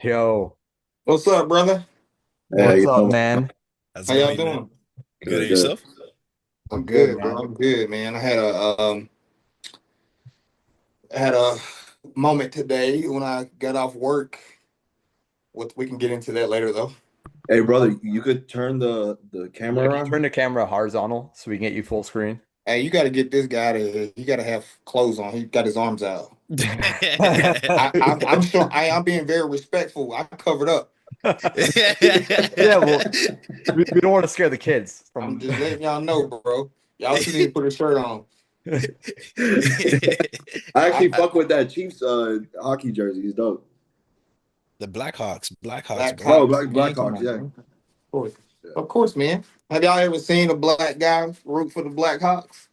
Yo, What's up, brother? Yeah, what's up, man? How's How it y'all going, man? doing? Good good, at good. yourself? I'm I'm good, good, bro. man. I'm good, man. I had a moment today when I got off work. What we can get into that later though. Hey, brother, you could turn the Yeah, camera can you turn around? the camera horizontal so we can get you full screen? Hey, you got to get this guy to. He got to have clothes on. He got his arms out. I'm sure. I'm being very respectful. I covered up. Yeah, well, we don't want to scare the kids I'm from. just letting y'all know, bro. Y'all two need to put a shirt on. I I, actually I fuck with that Chiefs hockey jersey. He's dope. The Blackhawks, Black bro. Oh, Cox, man. Come Blackhawks, on, yeah. man. Course. Yeah. Of course, man. Have y'all ever seen a black guy root for the Black Hawks?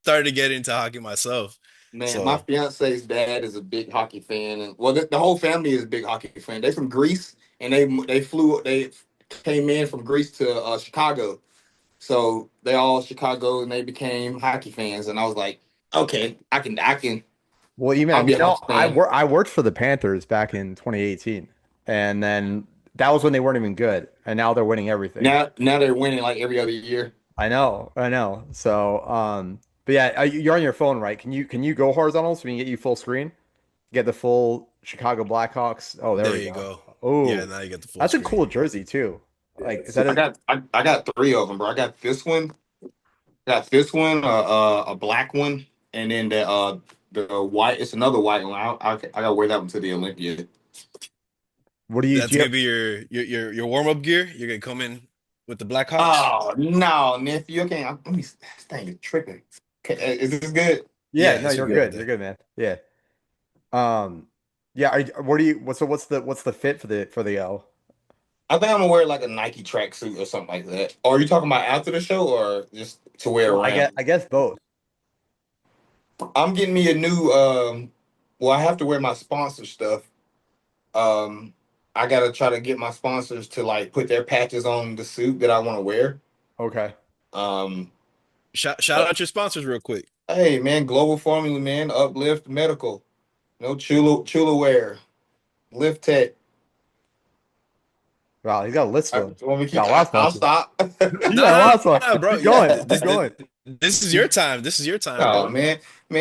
Started to get into hockey myself. Man, my So fiance's dad is a big hockey fan, and well, the whole family is a big hockey fan. They from Greece, and they came in from Greece to Chicago, so they all Chicago, and they became hockey fans. And I was like, okay, Well, I'll man, be a hockey fan. I worked for the Panthers back in 2018, and then that was when they weren't even good, and now they're winning everything. Now they're winning like every other year. I know. So, but yeah, you're on your phone, right? Can you go horizontal so we can get you full screen? Get the full Chicago Blackhawks. Oh, there there we you go. go. Yeah, Oh, now you get the full that's a screen. cool jersey too. Like, is Yes. that a I got three of them, bro. I got this one. Got this one, a black one, and then the white. It's another white one. I gotta wear that one to the Olympia. what do That's you gonna have? be your warm-up gear. You're gonna come in with the Blackhawks. Oh no, nephew! Okay, let me. This thing is tripping. Okay, is this good? Yeah, Yeah, no, this should you're be Yeah. good good. there. You're good, man. Yeah. Um, yeah. What do you? What's the fit for the L? I think I'm gonna wear like a Nike tracksuit or something like that. Or are you talking about after the show, or just to wear Well, around? I guess both. I'm getting me a new. Well, I have to wear my sponsor stuff. Um, I gotta try to get my sponsors to like put their patches on the suit that I want to wear. Okay. Um, Shout uh, out your sponsors real quick. hey man, Global Formula, man, Uplift Medical, no Chula Wear, Lift Tech. Wow, he's got a list of them. When we keep, Got a lot of I'll sponsors. stop. You No, got a lot no, of sponsors. no, bro. Keep Yeah, going. Keep going. this is your time. This is your time, Oh bro. man,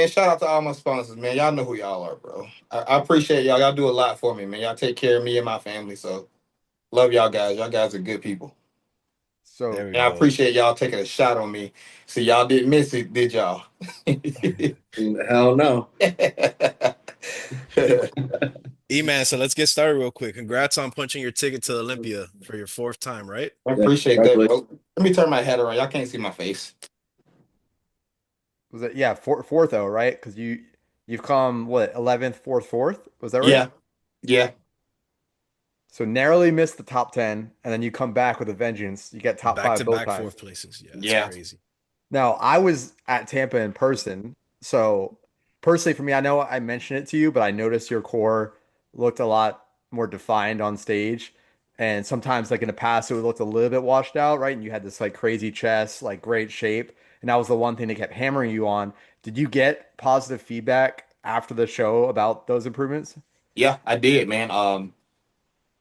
shout out to all my sponsors, man. Y'all know who y'all are, bro. I appreciate y'all. Y'all do a lot for me, man. Y'all take care of me and my family. So love y'all guys. Y'all guys are good people. There So we And I go. appreciate y'all taking a shot on me. See, y'all didn't miss it, did y'all? Hell no. E-man, so let's get started real quick. Congrats on punching your ticket to Olympia for your fourth time, right? I Yeah, appreciate that, congratulations. bro. Let me turn my head around. Y'all can't see my face. was it yeah fourth though, right? Because you've come what 11th, fourth? Was that right? Yeah, yeah. So narrowly missed the top 10, and then you come back with a vengeance. You get top Back five to both back times. fourth places. Yeah, that's Yeah. crazy. Now, I was at Tampa in person. So, personally, for me, I know I mentioned it to you, but I noticed your core looked a lot more defined on stage. And sometimes, like in the past, it looked a little bit washed out, right? And you had this like crazy chest, like great shape. And that was the one thing they kept hammering you on. Did you get positive feedback after the show about those improvements? Yeah, I did, man.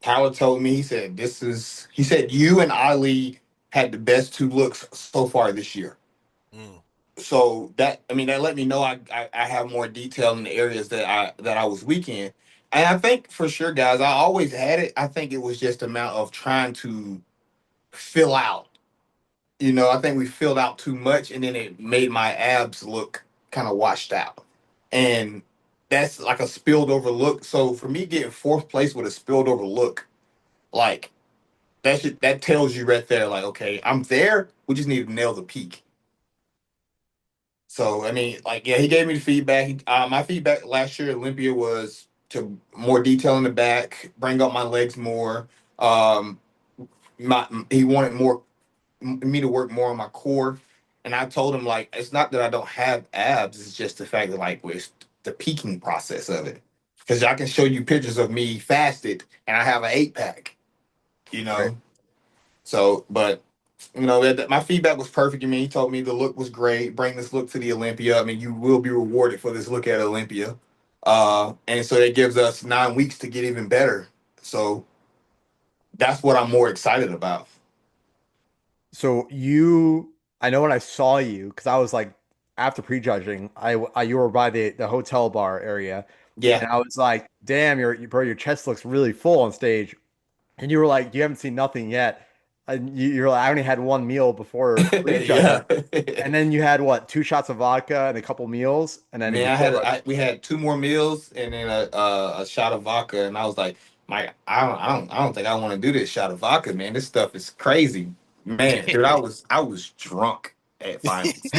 Howard told me, he said you and Ali had the best two looks so far this year. Mm. So I mean, that let me know I have more detail in the areas that I was weak in. And I think for sure, guys, I always had it. I think it was just a matter of trying to fill out. I think we filled out too much, and then it made my abs look kind of washed out. And that's like a spilled over look. So for me getting fourth place with a spilled over look, like that tells you right there, like, okay, I'm there. We just need to nail the peak. So I mean, like, yeah, he gave me the feedback. My feedback last year at Olympia was to more detail in the back, bring up my legs more. Um, he wanted me to work more on my core, and I told him like it's not that I don't have abs; it's just the fact that like it's the peaking process of it. Because I can show you pictures of me fasted, and I have an 8 pack. You Right. know, so but my feedback was perfect. I mean, he told me the look was great. Bring this look to the Olympia. I mean, you will be rewarded for this look at Olympia. And so that gives us 9 weeks to get even better. So that's what I'm more excited about. So I know when I saw you, because I was like, after prejudging, you were by the hotel bar area, Yeah. and I was like, damn, bro, your chest looks really full on stage. And you were like, you haven't seen nothing yet. And you're like, I only had one meal before Yeah. prejudging. And then you had what, two shots of vodka and a couple meals, and then Man, you said, we had two more meals and then a shot of vodka, and I was like, Mike, I don't think I want to do this shot of vodka, man. This stuff is crazy, man. Dude, I was drunk at finals.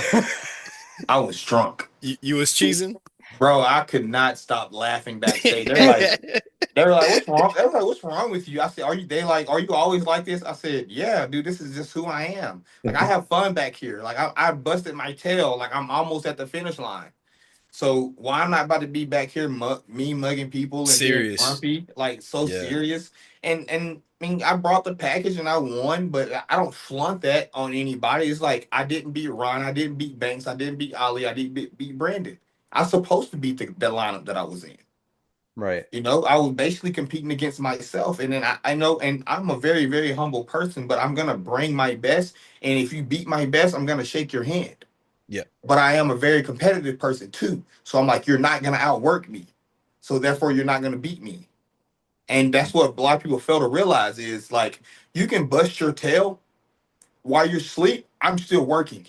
I was drunk, You was cheesing? bro. I could not stop laughing backstage. They were like, what's wrong? They were like, what's wrong with you? I said, are you always like this? I said, yeah, dude, this is just who I am. Like I have fun back here. Like I busted my tail. Like I'm almost at the finish line. So why I'm not about to be back here me mugging people and being Serious. grumpy, like so Yeah. serious. And I mean I brought the package and I won, but I don't flaunt that on anybody. It's like I didn't beat Ron, I didn't beat Banks, I didn't beat Ali, I didn't beat Brandon. I was supposed to beat the lineup that I was in. right. You know, I was basically competing against myself. And then I know, and I'm a very, very humble person, but I'm gonna bring my best. And if you beat my best, I'm gonna shake your hand. Yeah. But I am a very competitive person too. So I'm like, you're not gonna outwork me. So therefore you're not gonna beat me. And that's what a lot of people fail to realize is like you can bust your tail while you're asleep. I'm still working.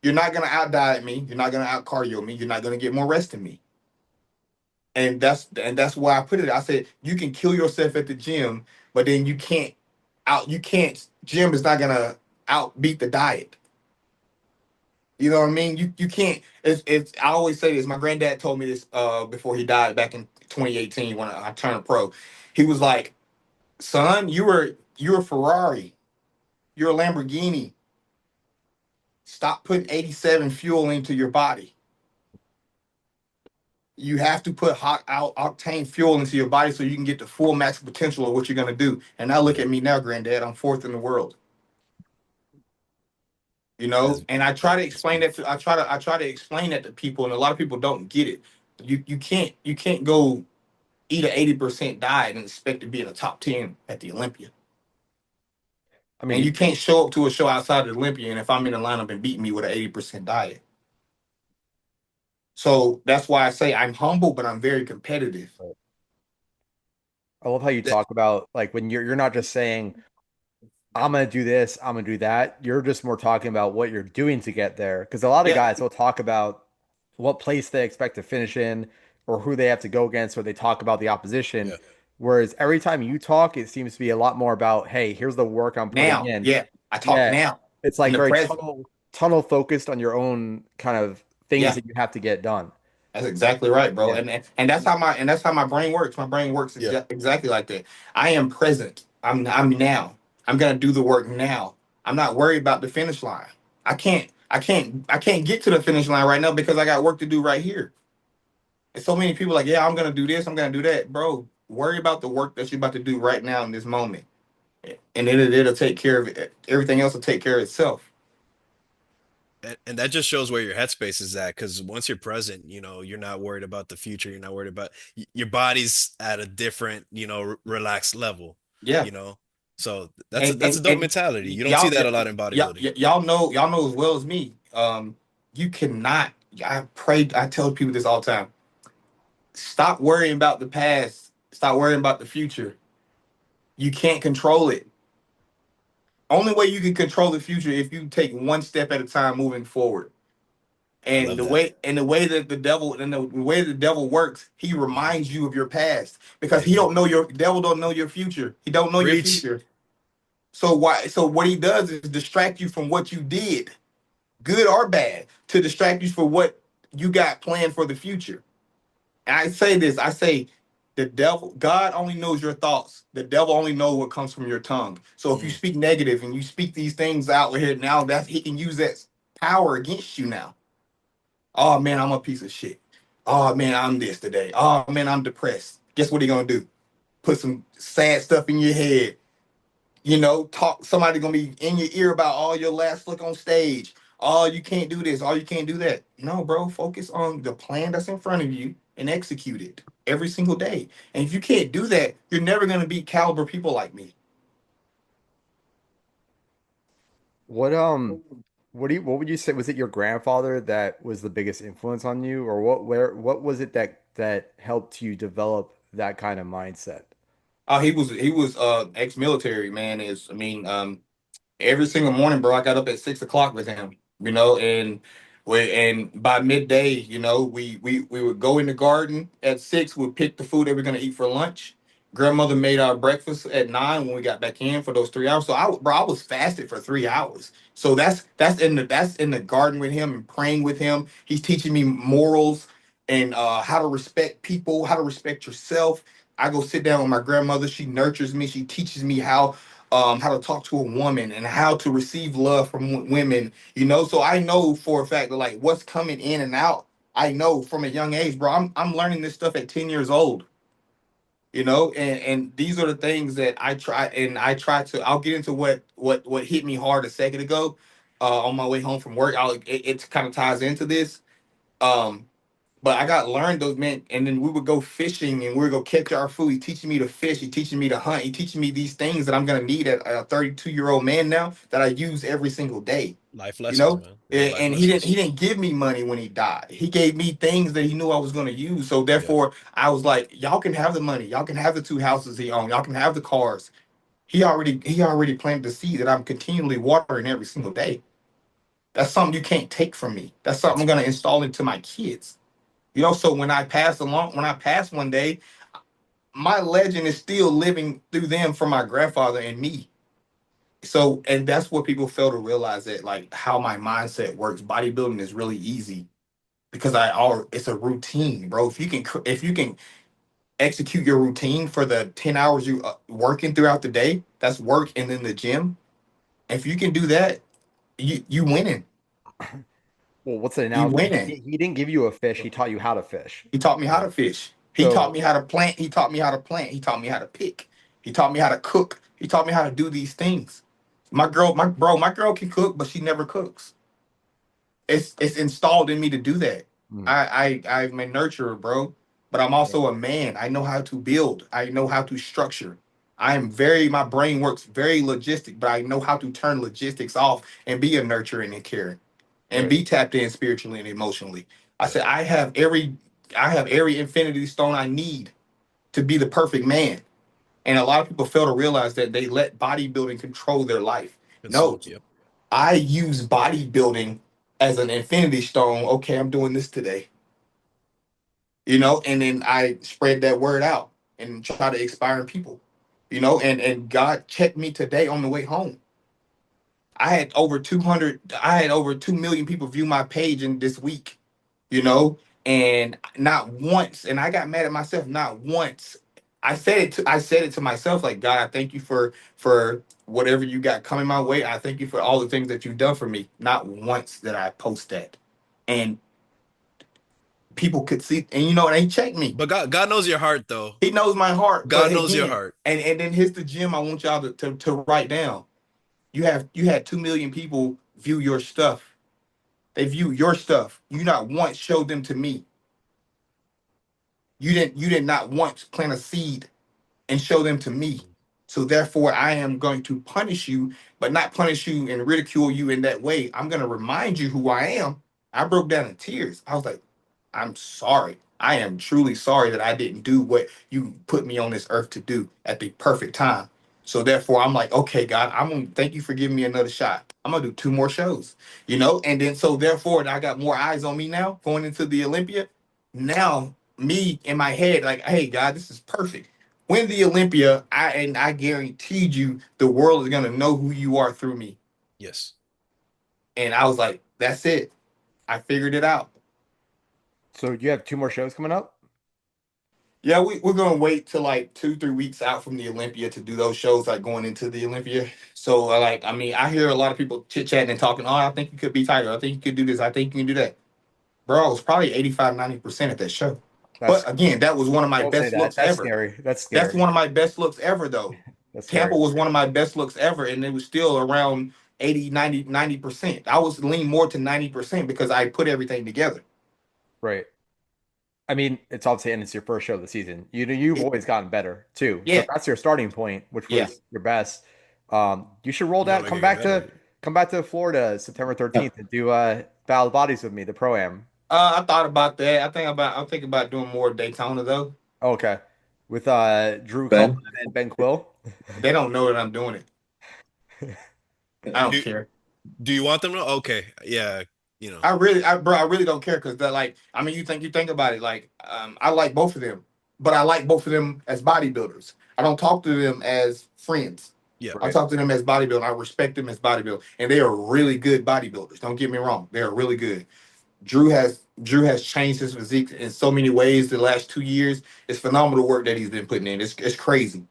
You're not gonna out diet me, you're not gonna out cardio me, you're not gonna get more rest than me. And that's why I put it. I said you can kill yourself at the gym, but then you can't gym is not gonna outbeat the diet. You know what I mean? You can't. It's I always say this. My granddad told me this before he died back in 2018 when I turned pro. He was like, "Son, you're a Ferrari. You're a Lamborghini. Stop putting 87 fuel into your body. You have to put hot out octane fuel into your body so you can get the full max potential of what you're gonna do." And now look Yeah. at me now, granddad. I'm fourth in the world. You That's know, and I try to that's explain that beautiful. to I try to explain that to people, and a lot of people don't get it. You can't go eat an 80% diet and expect to be in the top 10 at the Olympia. I And you mean, can't show up to a show outside of the Olympia and if I'm in the lineup and beat me with an 80% diet. So that's why I say I'm humble, but I'm very competitive. I love how you That, talk about like when you're not just saying, I'm gonna do this, I'm gonna do that. You're just more talking about what you're doing to get there. Because a lot of yeah. guys will talk about what place they expect to finish in or who they have to go against, or they talk about the opposition. Yeah. Whereas every time you talk, it seems to be a lot more about, hey, here's the work I'm putting Now, in. yeah. I talk Yeah. now It's in like the very present. tunnel focused on your own kind of things Yeah. that you have to get done. That's exactly right, bro. Yeah. And that's how my brain works. My brain works Yeah. exactly like that. I am present. I'm now. I'm gonna do the work now. I'm not worried about the finish line. I can't get to the finish line right now because I got work to do right here. And so many people like, yeah, I'm gonna do this, I'm gonna do that, bro. Worry about the work that you're about to do right now in this moment, and it'll take care of it. Everything else will take care of itself. And that just shows where your headspace is at. Because once you're present, you're not worried about the future. You're not worried about your body's at a different, relaxed level. Yeah. You know, so that's a, and that's a and dope and mentality. You don't see y'all that a lot in bodybuilding. y'all know as well as me. You cannot. I tell people this all the time. Stop worrying about the past. Stop worrying about the future. You can't control it. Only way you can control the future if you take one step at a time moving forward. I And love that. the way that the way the devil works, he reminds you of your past because Yeah, he don't know your devil don't know your future. He don't know your preach. future. So what he does is distract you from what you did, good or bad, to distract you from what you got planned for the future. And I say this, I say God only knows your thoughts. The devil only knows what comes from your tongue. So if you Mm, speak negative and you speak these things out here now, that he can use that power against you now. Oh man, I'm a piece of shit. Oh man, I'm this today. Oh man, I'm depressed. Guess what he gonna do? Put some sad stuff in your head. Talk somebody gonna be in your ear about all your last look on stage. Oh, you can't do this. Oh, you can't do that. No, bro, focus on the plan that's in front of you and execute it. every single day. And if you can't do that, you're never going to beat caliber people like me. What what would you say, was it your grandfather that was the biggest influence on you, or what was it that helped you develop that kind of mindset? He was ex-military, man. Every single morning, bro, I got up at 6 o'clock with him, and by midday, we would go in the garden at 6. We'd pick the food that we're gonna eat for lunch. Grandmother made our breakfast at 9 when we got back in for those 3 hours. So I was fasted for 3 hours. So that's in the garden with him and praying with him. He's teaching me morals and how to respect people, how to respect yourself. I go sit down with my grandmother. She nurtures me. She teaches me how to talk to a woman and how to receive love from women, so I know for a fact that like what's coming in and out. I know from a young age, bro. I'm learning this stuff at 10 years old, and these are the things that I try to. I'll get into what hit me hard a second ago, on my way home from work. It kind of ties into this. um but I got learned those, men, and then we would go fishing and we would go catch our food. He teaching me to fish. He teaching me to hunt. He teaching me these things that I'm gonna need at a 32-year-old man now that I use every single day. Life You lessons, know, man. Yeah, and life and he lessons. didn't give me money when he died. He gave me things that he knew I was gonna use. So Yeah, therefore, I was like, y'all can have the money. Y'all can have the 2 houses he owned. Y'all can have the cars. He already planted the seed that I'm continually watering every single day. That's something you can't take from me. That's something that's I'm gonna install into my kids. So when I pass one day, my legend is still living through them from my grandfather and me. So, and that's what people fail to realize, that like how my mindset works. Bodybuilding is really easy because it's a routine, bro. If you can execute your routine for the 10 hours you working throughout the day, that's work, and then the gym. If you can do that, you winning. Well, what's the You analogy? winning. He didn't give you a fish, he taught you how to fish, He taught me how right? to fish. He taught So, me how to plant. He taught me how to plant. He taught me how to pick. He taught me how to cook. He taught me how to do these things. My girl can cook, but she never cooks. It's installed in me to do that. mm, I'm a nurturer, bro, but I'm right, also a man. I know how to build. I know how to structure. My brain works very logistic, but I know how to turn logistics off and be a nurturing and caring and right. be tapped in spiritually and emotionally. I yeah. said, I have every infinity stone I need to be the perfect man. And a lot of people fail to realize that they let bodybuilding control their life. Consume. No, Yep. I use bodybuilding as an infinity stone. Okay, I'm doing this today, and then I spread that word out and try to inspire people, and God checked me today on the way home. I had over 2 million people view my page in this week, you know, and not once, and I got mad at myself, not once. I said it to myself, like, God, I thank you for whatever you got coming my way. I thank you for all the things that you've done for me. Not once did I post that. And people could see, and they checked me. But God knows your heart, though. He knows my heart. But God knows your again, heart. and then here's the gem I want y'all to write down. You had 2 million people view your stuff. They view your stuff. You not once showed them to me. You did not once plant a seed and show them to me. So therefore, I am going to punish you, but not punish you and ridicule you in that way. I'm going to remind you who I am. I broke down in tears. I was like, I'm sorry. I am truly sorry that I didn't do what you put me on this earth to do at the perfect time. So therefore, I'm like, okay, God, I'm gonna thank you for giving me another shot. I'm gonna do 2 more shows, and then so therefore, I got more eyes on me now going into the Olympia. Now, me in my head, like, hey, God, this is perfect. Win the Olympia, I guaranteed you the world is gonna know who you are through me. Yes. And I was like, that's it. I figured it out. So you have two more shows coming up? Yeah, we're gonna wait till like 2, 3 weeks out from the Olympia to do those shows, like going into the Olympia. So I hear a lot of people chit chatting and talking. Oh, I think you could be Tiger. I think you could do this. I think you can do that. Bro, I was probably 85, 90% at that show. That's But again, that was one of my Don't say best that. looks That's ever. scary. That's That's scary. one of my best looks ever, though. That's Tampa scary. was one of my best looks ever, and it was still around 80, 90%. I was leaning more to 90% because I put everything together. Right. I mean, it's obviously, and it's your first show of the season. You've It- always gotten better too. So if yeah, that's your starting point, which yeah. was your best. You should roll You gotta down, make it better. come back to Florida September Yeah. 13th and do Battle of Bodies with me, the Pro Am. I thought about that. I'm thinking about doing more Daytona though. Oh, okay. With Drew Cullen Ben. and Ben Quill. They don't know that I'm doing it. I don't Do care. do you want them to? Okay, yeah, you know, I really don't care because they're like, I mean, you think about it, like, I like both of them, but I like both of them as bodybuilders. I don't talk to them as friends. yeah. I Right. talk to them as bodybuilders. I respect them as bodybuilders, and they are really good bodybuilders. Don't get me wrong; they are really good. Drew has changed his physique in so many ways the last 2 years. It's phenomenal work that he's been putting in. It's crazy.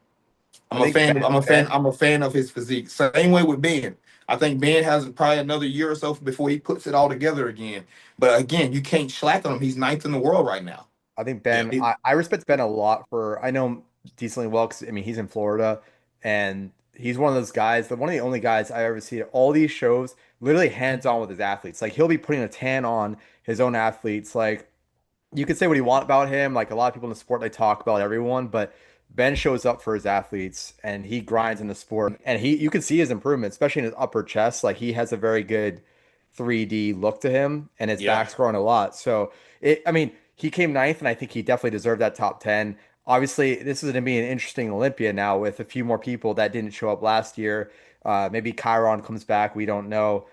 I think I'm a fan of his physique. Same way with Ben. I think Ben has probably another year or so before he puts it all together again. But again, you can't slack on him. He's ninth in the world right now. I think Yeah. Ben, I respect Ben a lot for, I know him decently well because I mean, he's in Florida and he's one of those guys, one of the only guys I ever see at all these shows, literally hands on with his athletes. Like he'll be putting a tan on his own athletes. Like you can say what you want about him. Like a lot of people in the sport, they talk about everyone, but Ben shows up for his athletes and he grinds in the sport. And you can see his improvement, especially in his upper chest. Like he has a very good 3D look to him, and his Yeah. back's growing a lot. So I mean, he came ninth, and I think he definitely deserved that top 10. Obviously, this is going to be an interesting Olympia now with a few more people that didn't show up last year. Maybe Chiron comes back. We don't know.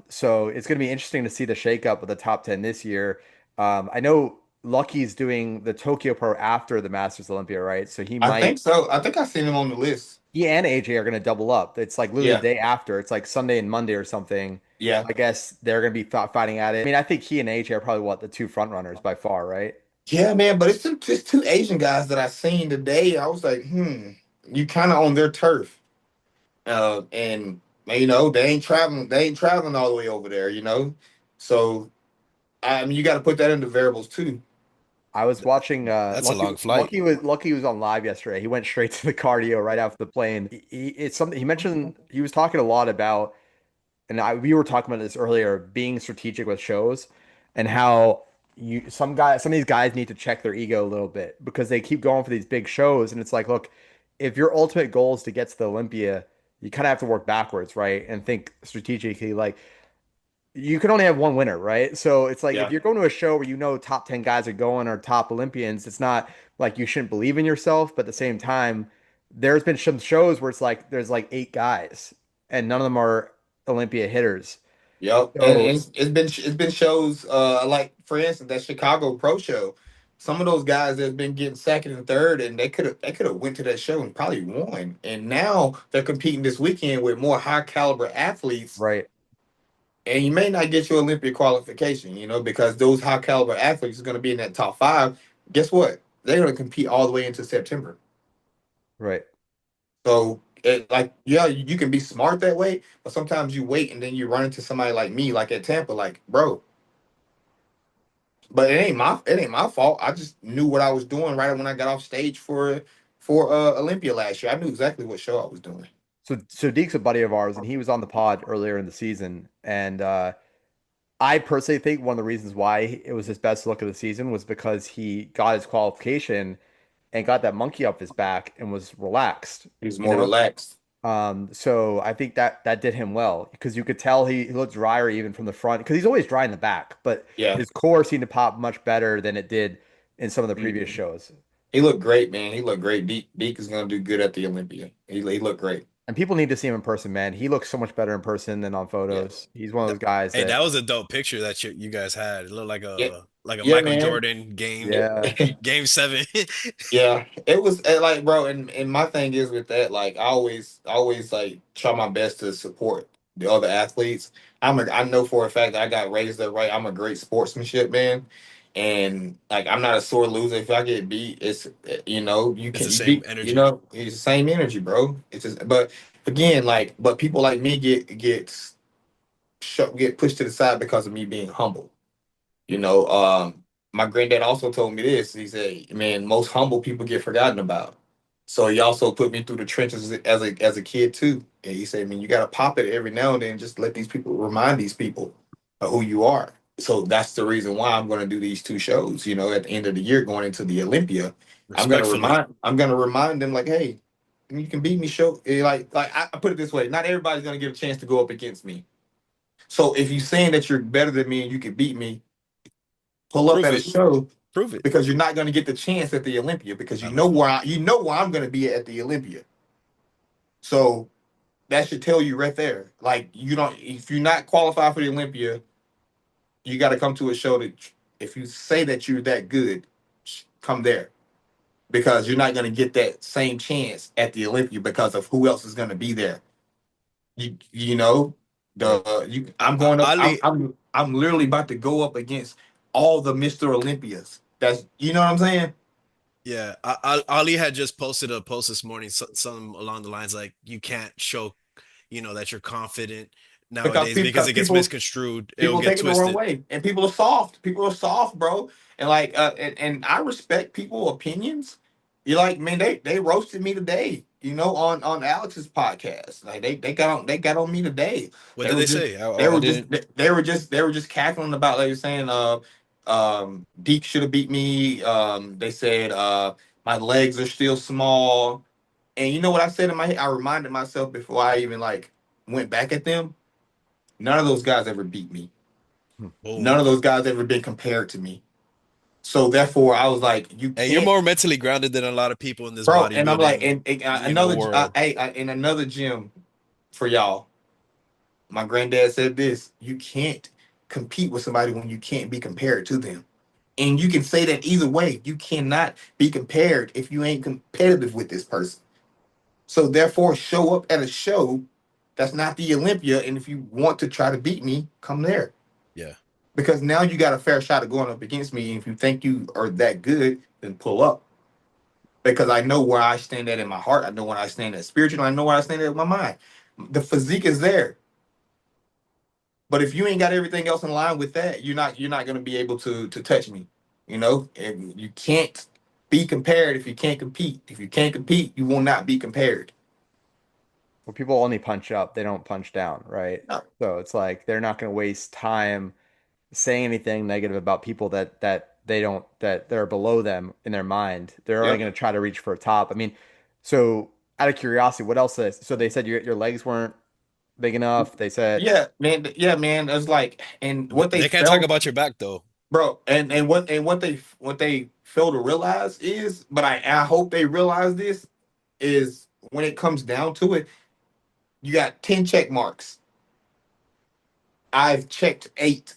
So it's going to be interesting to see the shakeup of the top 10 this year. I know Lucky's doing the Tokyo Pro after the Masters Olympia, right? So he I might, think so. I think I seen him on the list. he and AJ are going to double up. It's like literally the Yeah. day after. It's like Sunday and Monday or something. Yeah. I guess they're going to be fighting at it. I mean, I think he and AJ are probably what the two front runners by far, right? Yeah, man. But it's two Asian guys that I seen today. I was like, you kind of on their turf. And they ain't traveling all the way over there, you know. So I mean, you got to put that into variables too. I was watching That's a long flight. Lucky was on live yesterday. He went straight to the cardio right after the plane. It's something he mentioned he was talking a lot about, and we were talking about this earlier, being strategic with shows and how some of these guys need to check their ego a little bit because they keep going for these big shows and it's like, look, if your ultimate goal is to get to the Olympia, you kind of have to work backwards, right? And think strategically like you can only have one winner, right? So it's like if Yeah. you're going to a show where you know top 10 guys are going or top Olympians, it's not like you shouldn't believe in yourself, but at the same time, there's been some shows where it's like there's like eight guys and none of them are Olympia hitters. Yep, and So it's been shows like for instance that Chicago Pro show. Some of those guys that have been getting second and third, and they could have went to that show and probably won. And now they're competing this weekend with more high caliber athletes, right, and you may not get your Olympia qualification, you know, because those high caliber athletes are going to be in that top five. Guess what? They're going to compete all the way into September. right. So, like, yeah, you can be smart that way, but sometimes you wait and then you run into somebody like me, like at Tampa, like, bro. But it ain't my fault. I just knew what I was doing right when I got off stage for Olympia last year. I knew exactly what show I was doing. So Deke's a buddy of ours and he was on the pod earlier in the season and I personally think one of the reasons why it was his best look of the season was because he got his qualification and got that monkey up his back and was relaxed, He was you more know? relaxed. So I think that did him well because you could tell he looked drier even from the front because he's always dry in the back, but Yeah. his core seemed to pop much better than it did in some of the previous Mhm. shows. He looked great, man. He looked great. Deke is gonna do good at the Olympia. He looked great. And people need to see him in person, man. He looks so much better in person than on Yeah. photos. He's one of those guys Hey, that, that was a dope picture that you guys had. It looked Yeah. like a Yeah, Michael man. Jordan game yeah, game seven. Yeah, it was like, bro, and my thing is with that, like, I always like try my best to support the other athletes. I know for a fact that I got raised up right. I'm a great sportsmanship man, and like I'm not a sore loser. If I get beat, it's you know It's the you same beat energy. it's the same energy, bro. It's just but again but people like me get pushed to the side because of me being humble. You know, my granddad also told me this. He said, "Man, most humble people get forgotten about." So he also put me through the trenches as a kid too. And he said, "Man, you got to pop it every now and then. Just let these people remind these people of who you are." So that's the reason why I'm going to do these two shows. At the end of the year, going into the Olympia, Respectfully. I'm going to remind them like, hey, you can beat me. Like I put it this way: not everybody's going to get a chance to go up against me. So if you're saying that you're better than me and you can beat me, pull up Prove at a it. show Prove it. because you're not going to get the chance at the Olympia because I you know know. where I'm going to be at the Olympia. So that should tell you right there. Like you don't if you're not qualified for the Olympia, you got to come to a show that if you say that you're that good, come there because you're not going to get that same chance at the Olympia because of who else is going to be there. You know Yeah. I'm going up. I'm Ali, I'm I'm literally about to go up against all the Mr. Olympias. That's you know what I'm saying. yeah, Ali had just posted a post this morning, something along the lines like you can't show, that you're confident Because nowadays people, because because it gets people, misconstrued. It'll people get take it the wrong twisted. way, and people are soft. People are soft, bro. And like, and I respect people opinions. You like, man, they roasted me today. On Alex's podcast, like they got on me today. What They did were they just say? they I were just didn't. they were just cackling about like saying Deke should have beat me. They said my legs are still small, and you know what I said in my head? I reminded myself before I even like went back at them. None of those guys ever beat me. Boom. None of those guys ever been compared to me. So therefore, I was like, you Hey, you're can't, more mentally grounded than a lot of people in this bro. And I'm like, bodybuilding, world. in another gym for y'all. My granddad said this: you can't compete with somebody when you can't be compared to them. And you can say that either way. You cannot be compared if you ain't competitive with this person. So therefore, show up at a show that's not the Olympia, and if you want to try to beat me, come there. Yeah. Because now you got a fair shot of going up against me. And if you think you are that good, then pull up. Because I know where I stand at in my heart. I know where I stand at spiritually. I know where I stand at in my mind. The physique is there. But if you ain't got everything else in line with that, you're not gonna be able to touch me. And you can't be compared if you can't compete. If you can't compete, you will not be compared. Well, people only punch up, they don't punch down, right? No. So it's like they're not going to waste time saying anything negative about people that they don't that they're below them in their mind. They're only Yep. going to try to reach for a top. I mean, so out of curiosity, what else is so they said your legs weren't big enough. They said Yeah, man. Yeah, man. It's like, and what they They can't talk felt, about your back though. bro, and what they fail to realize is, but I hope they realize this is when it comes down to it, you got 10 check marks. I've checked 8.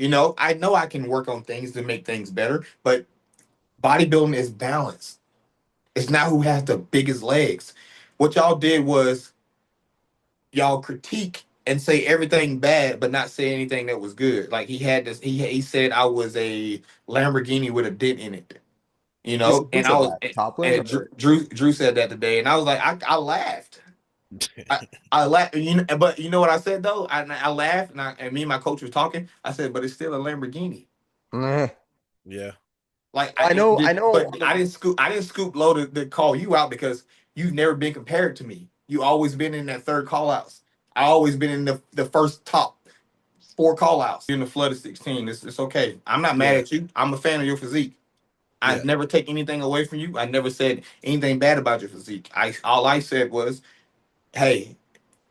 I know I can work on things to make things better, but bodybuilding is balance. It's not who has the biggest legs. What y'all did was y'all critique and say everything bad, but not say anything that was good. Like he had this, he said I was a Lamborghini with a dent in it. who And I said was, that? Toplin and or Drew said that today, and I was like, I laughed. I laughed, but you know what I said though? I laughed, and me and my coach was talking. I said, but it's still a Lamborghini. Eh. Yeah. Like I know, I know. but I didn't scoop low to call you out because you've never been compared to me. You always been in that third call outs. I always been in the first top 4 call outs. You're in the flood of 16. It's okay. I'm not mad Yeah. at you. I'm a fan of your physique. I Yeah. never take anything away from you. I never said anything bad about your physique. All I said was, hey,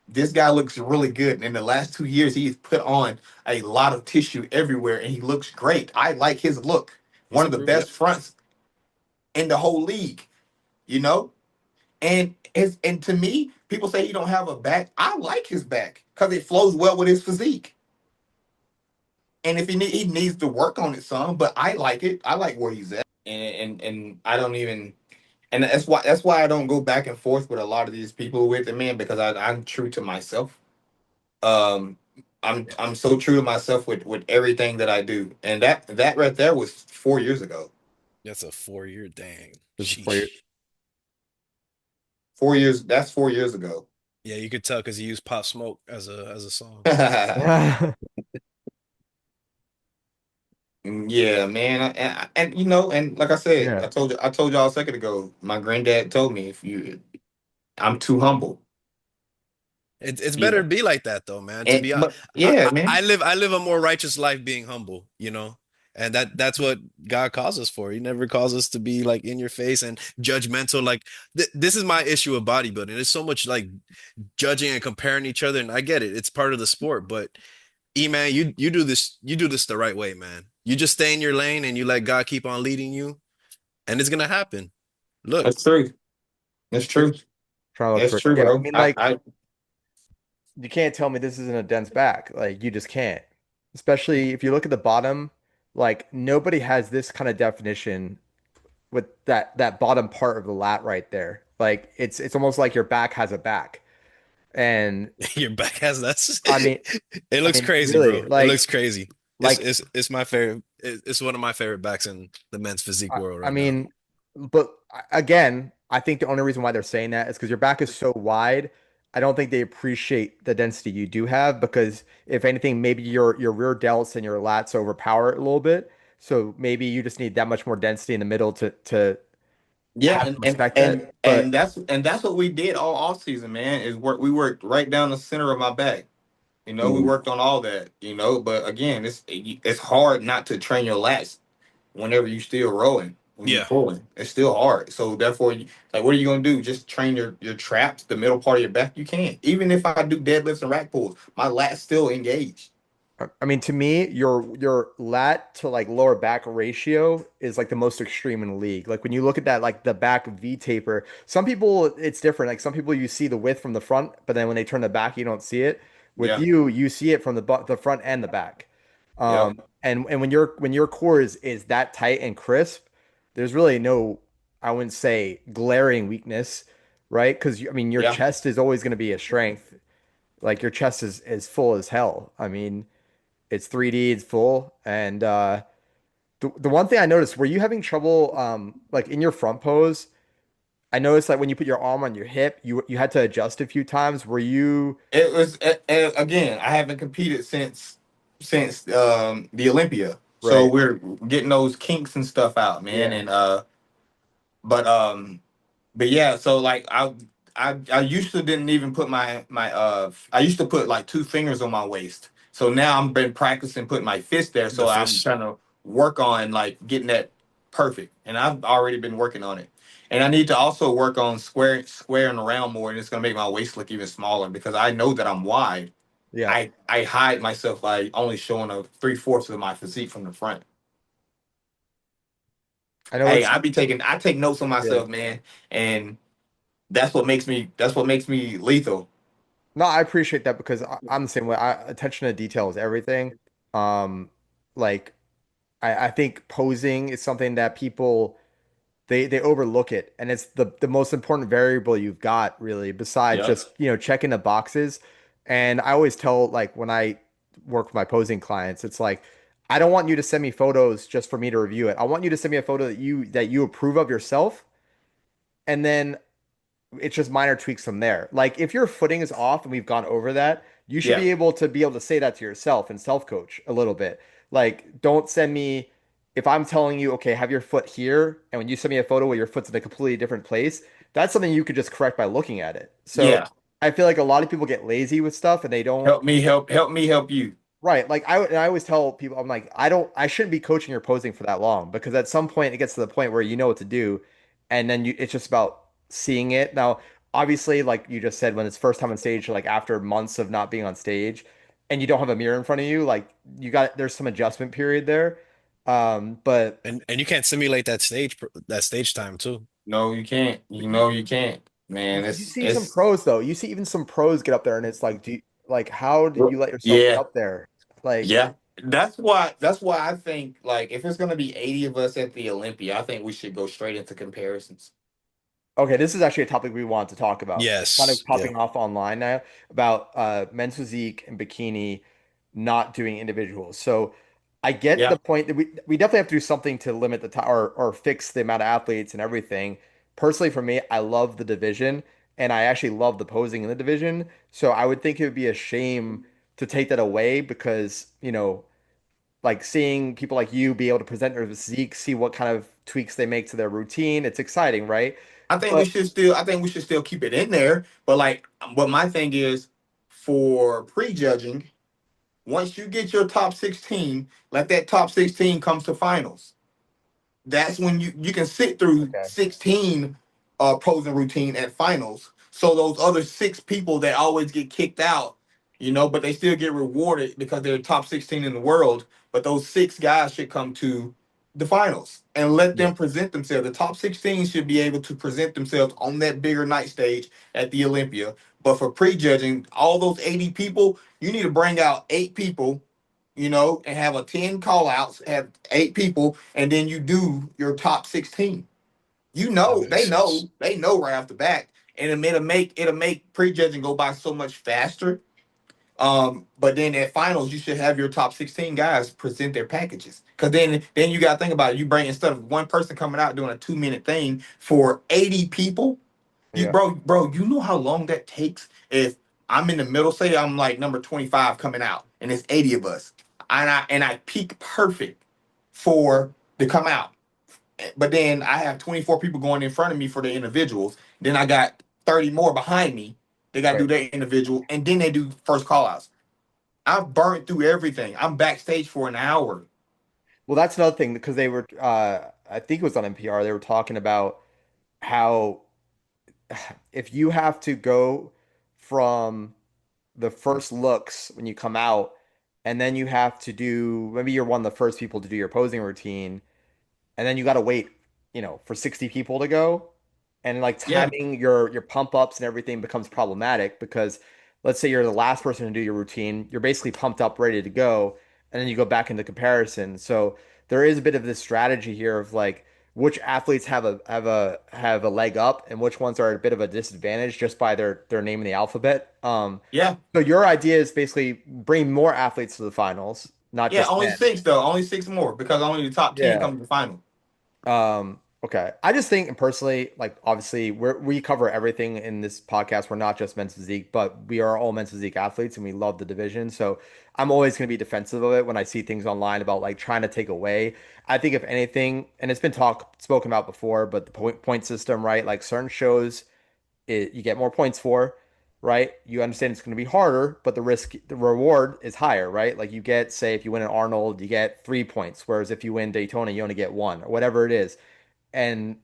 this guy looks really good. And in the last 2 years, he's put on a lot of tissue everywhere, and he looks great. I like his look. He's One of the improved. Yep. best fronts in the whole league. You know, and to me, people say he don't have a back. I like his back because it flows well with his physique. And if he needs to work on it some, but I like it. I like where he's at, and I don't even. And that's why I don't go back and forth with a lot of these people with it, man, because I'm true to myself. Um, I'm so true to myself with everything that I do, and that right there was 4 years ago. That's a 4 year dang. this is for you. Sheesh. 4 years. That's 4 years ago. Yeah, you could tell because he used Pop Smoke as a song. Yeah, man, and and like I said, Yeah. I told y'all a second ago. My granddad told me if you, I'm too humble. It's You better to know, be like that though, man. To and be honest, but yeah, man. I live a more righteous life being humble, you know, and that's what God calls us for. He never calls us to be like in your face and judgmental. Like this is my issue with bodybuilding. There's so much like judging and comparing each other, and I get it. It's part of the sport, but man, you do this the right way, man. You just stay in your lane and you let God keep on leading you, and it's gonna happen. Look, That's true. That's true. Trying to look That's for, true, yeah, I bro. mean, like, I you can't tell me this isn't a dense back. Like, you just can't. Especially if you look at the bottom, like, nobody has this kind of definition with that bottom part of the lat right there. Like, it's almost like your back has a back. And your back has that's I mean, it I looks mean, crazy, really, bro. It looks like, crazy. like It's my favorite. It's one of my favorite backs in the men's physique world I right now. mean, but again, I think the only reason why they're saying that is because your back is so wide. I don't think they appreciate the density you do have because if anything, maybe your rear delts and your lats overpower it a little bit. So maybe you just need that much more density in the middle to Yeah, have and to and respect that. and But and that's what we did all off season, man. Is work we worked right down the center of my back. We Mhm. worked on all that. But again, it's hard not to train your lats whenever you still rowing. When you Yeah. pulling, it's still hard. So therefore, like, what are you gonna do? Just train your traps, the middle part of your back. You can't. Even if I do deadlifts and rack pulls, my lats still engaged. I mean, to me, your lat to like lower back ratio is like the most extreme in the league. Like when you look at that, like the back V taper, some people it's different. Like some people you see the width from the front, but then when they turn the back, you don't see it. With Yeah. you, you see it from the front and the back. Yep. And when your core is that tight and crisp, there's really no, I wouldn't say glaring weakness, right? Because I mean, your Yeah. chest is always going to be a strength. Like your chest is full as hell. I mean. It's 3D, it's full. And the one thing I noticed, were you having trouble like in your front pose? I noticed like when you put your arm on your hip, you had to adjust a few times. Were you It was again. I haven't competed since the Olympia, so right? we're getting those kinks and stuff out, man. Yeah. And but yeah. So like I used to didn't even put my I used to put like two fingers on my waist. So now I'm been practicing putting my fist there. The So I'm fish. trying to work on like getting that perfect, and I've already been working on it. And I need to also work on squaring around more, and it's gonna make my waist look even smaller because I know that I'm wide. Yeah. I hide myself by only showing a 3/4 of my physique from the front. I know Hey, it's I take notes on yeah. myself, man, and that's what makes me lethal. No, I appreciate that because I'm the same way. Attention to detail is everything. Um, like I think posing is something that people they overlook it, and it's the most important variable you've got really besides Yep. just checking the boxes. And I always tell like when I work with my posing clients, it's like I don't want you to send me photos just for me to review it. I want you to send me a photo that you approve of yourself, and then it's just minor tweaks from there. Like if your footing is off and we've gone over that, you should Yeah. be able to say that to yourself and self-coach a little bit. Like don't send me if I'm telling you, okay, have your foot here, and when you send me a photo where your foot's in a completely different place, that's something you could just correct by looking at it. So Yeah. I feel like a lot of people get lazy with stuff and they don't. Help me help you. Right. Like I always tell people, I'm like, I shouldn't be coaching or posing for that long because at some point it gets to the point where you know what to do, and then it's just about seeing it. Now, obviously, like you just said, when it's first time on stage, like after months of not being on stage, and you don't have a mirror in front of you, like there's some adjustment period there. But And you can't simulate that stage time too. No, you can't. You can't, man. you It's see some it's pros though. You see even some pros get up there, and it's like, like how did you let yourself get yeah, up there? Like. yeah. That's why I think, like, if it's gonna be 80 of us at the Olympia, I think we should go straight into comparisons. Okay, this is actually a topic we want to talk about. It's kind of Yes. Yeah. popping off online now about men's physique and bikini not doing individuals. So I get the Yeah. point that we definitely have to do something to limit the time or fix the amount of athletes and everything. Personally, for me, I love the division and I actually love the posing in the division. So I would think it would be a shame to take that away because, like seeing people like you be able to present their physique, see what kind of tweaks they make to their routine. It's exciting, right? I think we But should still keep it in there. But like, what my thing is, for prejudging, once you get your top 16, let that top 16 comes to finals. That's when you can sit through Okay. 16 posing routine at finals. So those other six people that always get kicked out, but they still get rewarded because they're top 16 in the world. But those six guys should come to the finals and let Yeah. them present themselves. The top 16 should be able to present themselves on that bigger night stage at the Olympia. But for prejudging, all those 80 people, you need to bring out eight people, and have a 10 call outs, have eight people, and then you do your top 16. That makes sense. They know right off the bat. And it'll make prejudging go by so much faster. But then at finals, you should have your top 16 guys present their packages. Cause then you gotta think about it. You bring instead of one person coming out doing a 2 minute thing for 80 people, you Yeah. bro, you know how long that takes if I'm in the middle, say I'm like number 25 coming out, and it's 80 of us. And I peak perfect for to come out. But then I have 24 people going in front of me for the individuals. Then I got 30 more behind me. They got to do Right. their individual, and then they do first call outs. I've burnt through everything. I'm backstage for an hour. Well, that's another thing because they were, I think it was on NPR. They were talking about how if you have to go from the first looks when you come out, and then you have to do, maybe you're one of the first people to do your posing routine, and then you got to wait, for 60 people to go, and like Yeah, timing your pump ups and everything becomes problematic because let's say you're the last person to do your routine, you're basically pumped up, ready to go, and then you go back into comparison. So there is a bit of this strategy here of like which athletes have a leg up and which ones are at a bit of a disadvantage just by their name in the alphabet. yeah, So your idea is basically bring more athletes to the finals, not yeah. just Only 10. six though. Only six more because only the top 10 Yeah. come to the final. Okay. I just think personally, like obviously we cover everything in this podcast. We're not just men's physique, but we are all men's physique athletes and we love the division. So I'm always going to be defensive of it when I see things online about like trying to take away. I think if anything, and it's been spoken about before, but the point system, right? Like certain shows you get more points for, right? You understand it's going to be harder, but the reward is higher, right? Like you get, say, if you win an Arnold, you get 3 points, whereas if you win Daytona, you only get one, or whatever it is. And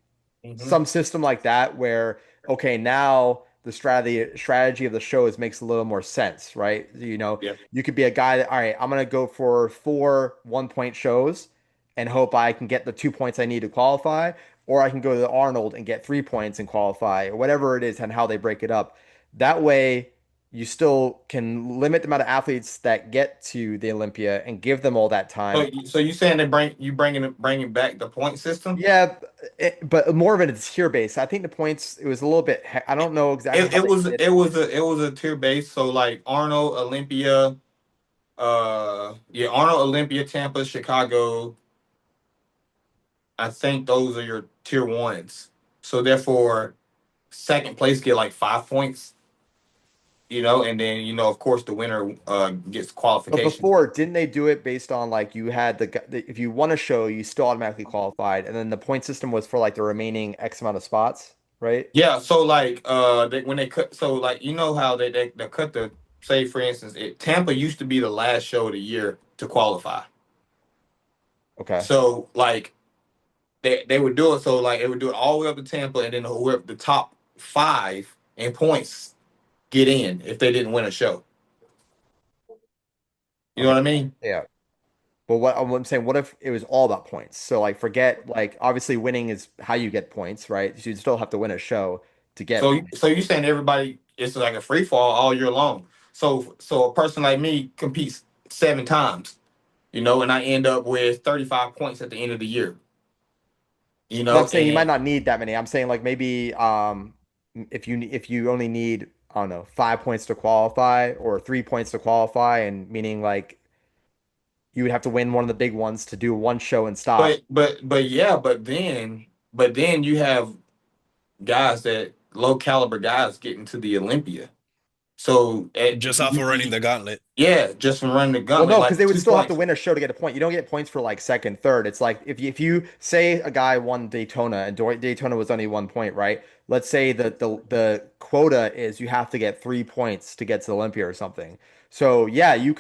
Hmm. some system like that where okay, now the strategy of the shows makes a little more sense, right? Yeah. You could be a guy that, all right, I'm gonna go for 4 1 point shows and hope I can get the 2 points I need to qualify, or I can go to the Arnold and get 3 points and qualify, or whatever it is and how they break it up. That way you still can limit the amount of athletes that get to the Olympia and give them all that time. So you saying they bringing back the point system? Yeah, but more of it is tier based. I think the points it was a little bit. I don't know exactly It, how it they was did it it. was a it was a tier base. So like Arnold, Olympia, Arnold, Olympia, Tampa, Chicago. I think those are your tier ones. So therefore, second place get like 5 points, and then of course the winner gets But qualification. before, didn't they do it based on like you had if you won a show, you still automatically qualified, and then the point system was for like the remaining X amount of spots, right? Yeah, so like when they cut, so like how they cut the, say for instance, Tampa used to be the last show of the year to qualify. Okay. So like they would do it, so like they would do it all the way up to Tampa, and then whoever the top five in points get in if they didn't win a show. You know Okay. what I mean? Yeah. But what I'm saying, what if it was all about points? So like forget like obviously winning is how you get points, right? So you still have to win a show to get points. So you saying everybody it's like a free fall all year long. So a person like me competes 7 times, and I end up with 35 points at the end of the year. But I'm saying you might And not need that many. I'm saying like maybe if you only need I don't know 5 points to qualify or 3 points to qualify, and meaning like you would have to win one of the big ones to do one show and stop. but then you have guys that low caliber guys getting to the Olympia. So Just off of running the gauntlet. yeah, just from running the Well, gauntlet no, because like they would two still have to points. win a show to get a point. You don't get points for like second, third. It's like if you say a guy won Daytona and Daytona was only 1 point, right? let's say that the quota is you have to get 3 points to get to Olympia or something. So yeah, you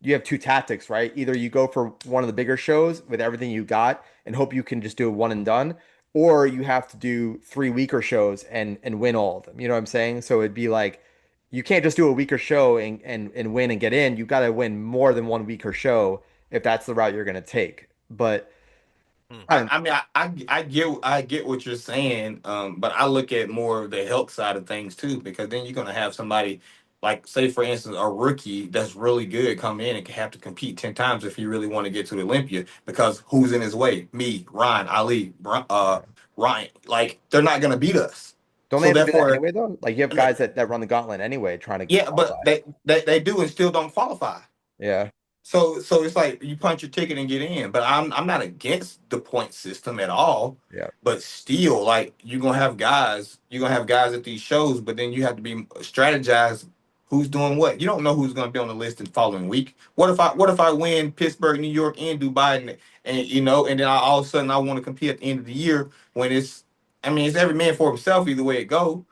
have two tactics, right? Either you go for one of the bigger shows with everything you got and hope you can just do a one and done, or you have to do three weaker shows and win all of them. You know what I'm saying? So it'd be like you can't just do a weaker show and win and get in. You got to win more than one weaker show if that's the route you're going to take. But Mm. I don't, I mean, I get what you're saying, but I look at more of the health side of things too, because then you're gonna have somebody like, say for instance, a rookie that's really good come in and have to compete 10 times if you really want to get to the Olympia, because who's in his way? Me, Ryan, Ali, Ryan. Like they're not gonna beat us. don't they So have to do that therefore, anyway though? Like you have guys that run the gauntlet anyway trying to yeah, but qualify. they do and still don't qualify. Yeah. So it's like you punch your ticket and get in. But I'm not against the point system at all. Yeah. But still, like you're gonna have guys at these shows, but then you have to be strategize who's doing what. You don't know who's gonna be on the list the following week. What if I win Pittsburgh, New York, and Dubai, and then all of a sudden I want to compete at the end of the year when it's every man for himself either way it go.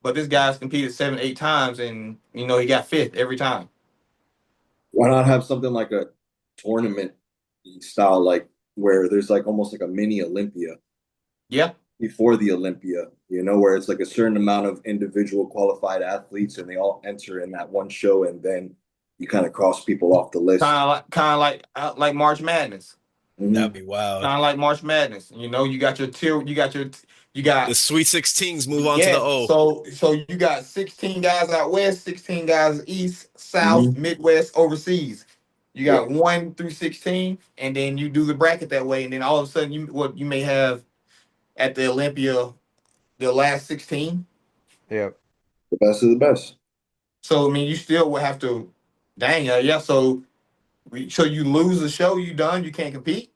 But this guy's competed 7, 8 times, and he got fifth every time. Why not have something like a tournament style, like where there's like almost like a mini Olympia Yeah. before the Olympia, where it's like a certain amount of individual qualified athletes and they all enter in that one show and then you kind of cross people off the list. Kind of like March Madness. Hmm. That'd be wild. Kind of like March Madness. You got your tier. You The got Sweet 16s move on to the yes. O. So you got 16 guys out west, 16 guys east, south, Hmm. Midwest, overseas. You Yeah, got 1 through 16, and then you do the bracket that way, and then all of a sudden you may have at the Olympia the last 16. Yeah. the best of the best. So I mean, you still will have to. Dang, yeah. So you lose the show, you done, you can't compete,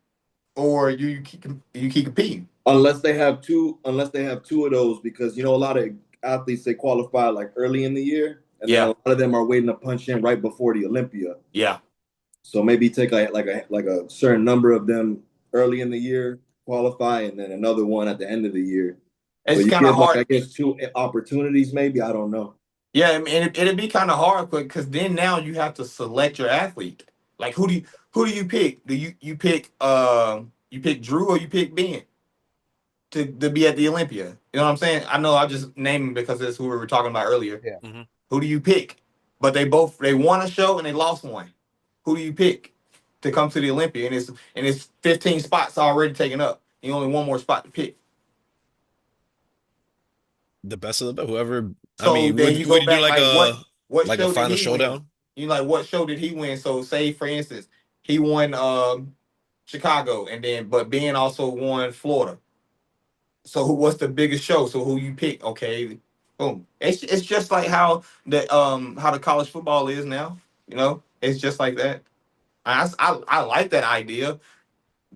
or you keep competing. Unless they have two of those, because a lot of athletes they qualify like early in the year, and then a Yeah, lot of them are waiting to punch in right before the Olympia. yeah. So maybe take like a certain number of them early in the year qualify, and then another one at the end of the year. But It's you kind of give like hard. I guess two opportunities, maybe. I don't know. Yeah, I mean, it'd be kind of hard because then now you have to select your athlete. Like who do you pick? Do you pick Drew or you pick Ben to be at the Olympia? You know what I'm saying? I know I just named him because that's who we were talking about earlier. Yeah. Mhm. Who do you pick? But they won a show and they lost one. Who do you pick to come to the Olympia? And it's 15 spots already taken up. You only one more spot to pick. The best of the best. Whoever. I So mean, then would you would go you do back, like what like a show did final he win? showdown? What show did he win? So say for instance, he won Chicago, and then but Ben also won Florida. So what's the biggest show? So who you pick? Okay, boom. It's just like how the college football is now. It's just like that. I like that idea,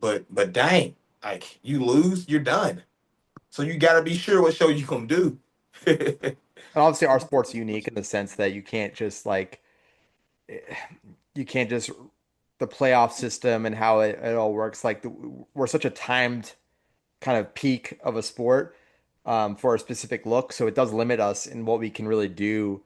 but dang, like you lose, you're done. So you got to be sure what show you gonna do. And obviously our sport's unique in the sense that you can't just the playoff system and how it all works. Like we're such a timed kind of peak of a sport for a specific look. So it does limit us in what we can really do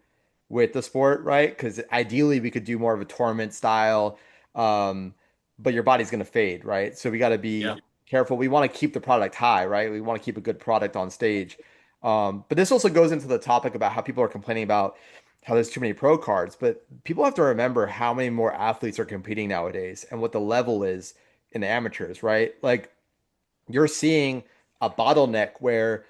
with the sport, right? Because ideally we could do more of a tournament style, um, but your body's going to fade, right? So we got to Yeah. be careful. We want to keep the product high, right? We want to keep a good product on stage. But this also goes into the topic about how people are complaining about how there's too many pro cards. But people have to remember how many more athletes are competing nowadays and what the level is in the amateurs, right? Like you're seeing a bottleneck where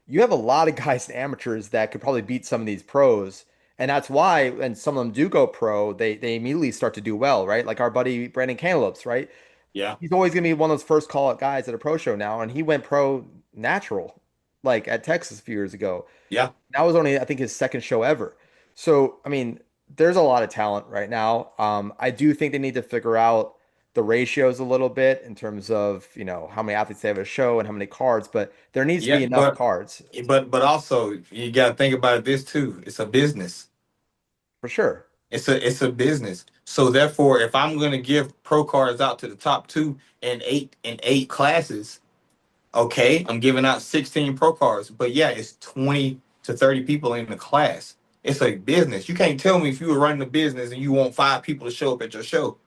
you have a lot of guys and amateurs that could probably beat some of these pros. And that's why when some of them do go pro, they immediately start to do well, right? Like our buddy Brandon Cantaloupes, right? Yeah. He's always gonna be one of those first call out guys at a pro show now, and he went pro natural, like at Texas a few years ago. Yeah. That was only, I think, his second show ever. So, I mean, there's a lot of talent right now. I do think they need to figure out the ratios a little bit in terms of, how many athletes they have at a show and how many cards, but there needs to Yeah. be enough But cards but also you got to think about this too. It's a business. for sure. It's a business. So therefore, if I'm going to give pro cards out to the top two in eight classes, Okay, I'm giving out 16 pro cards, but yeah, it's 20 to 30 people in the class. It's a business. You can't tell me if you were running a business and you want 5 people to show up at your show.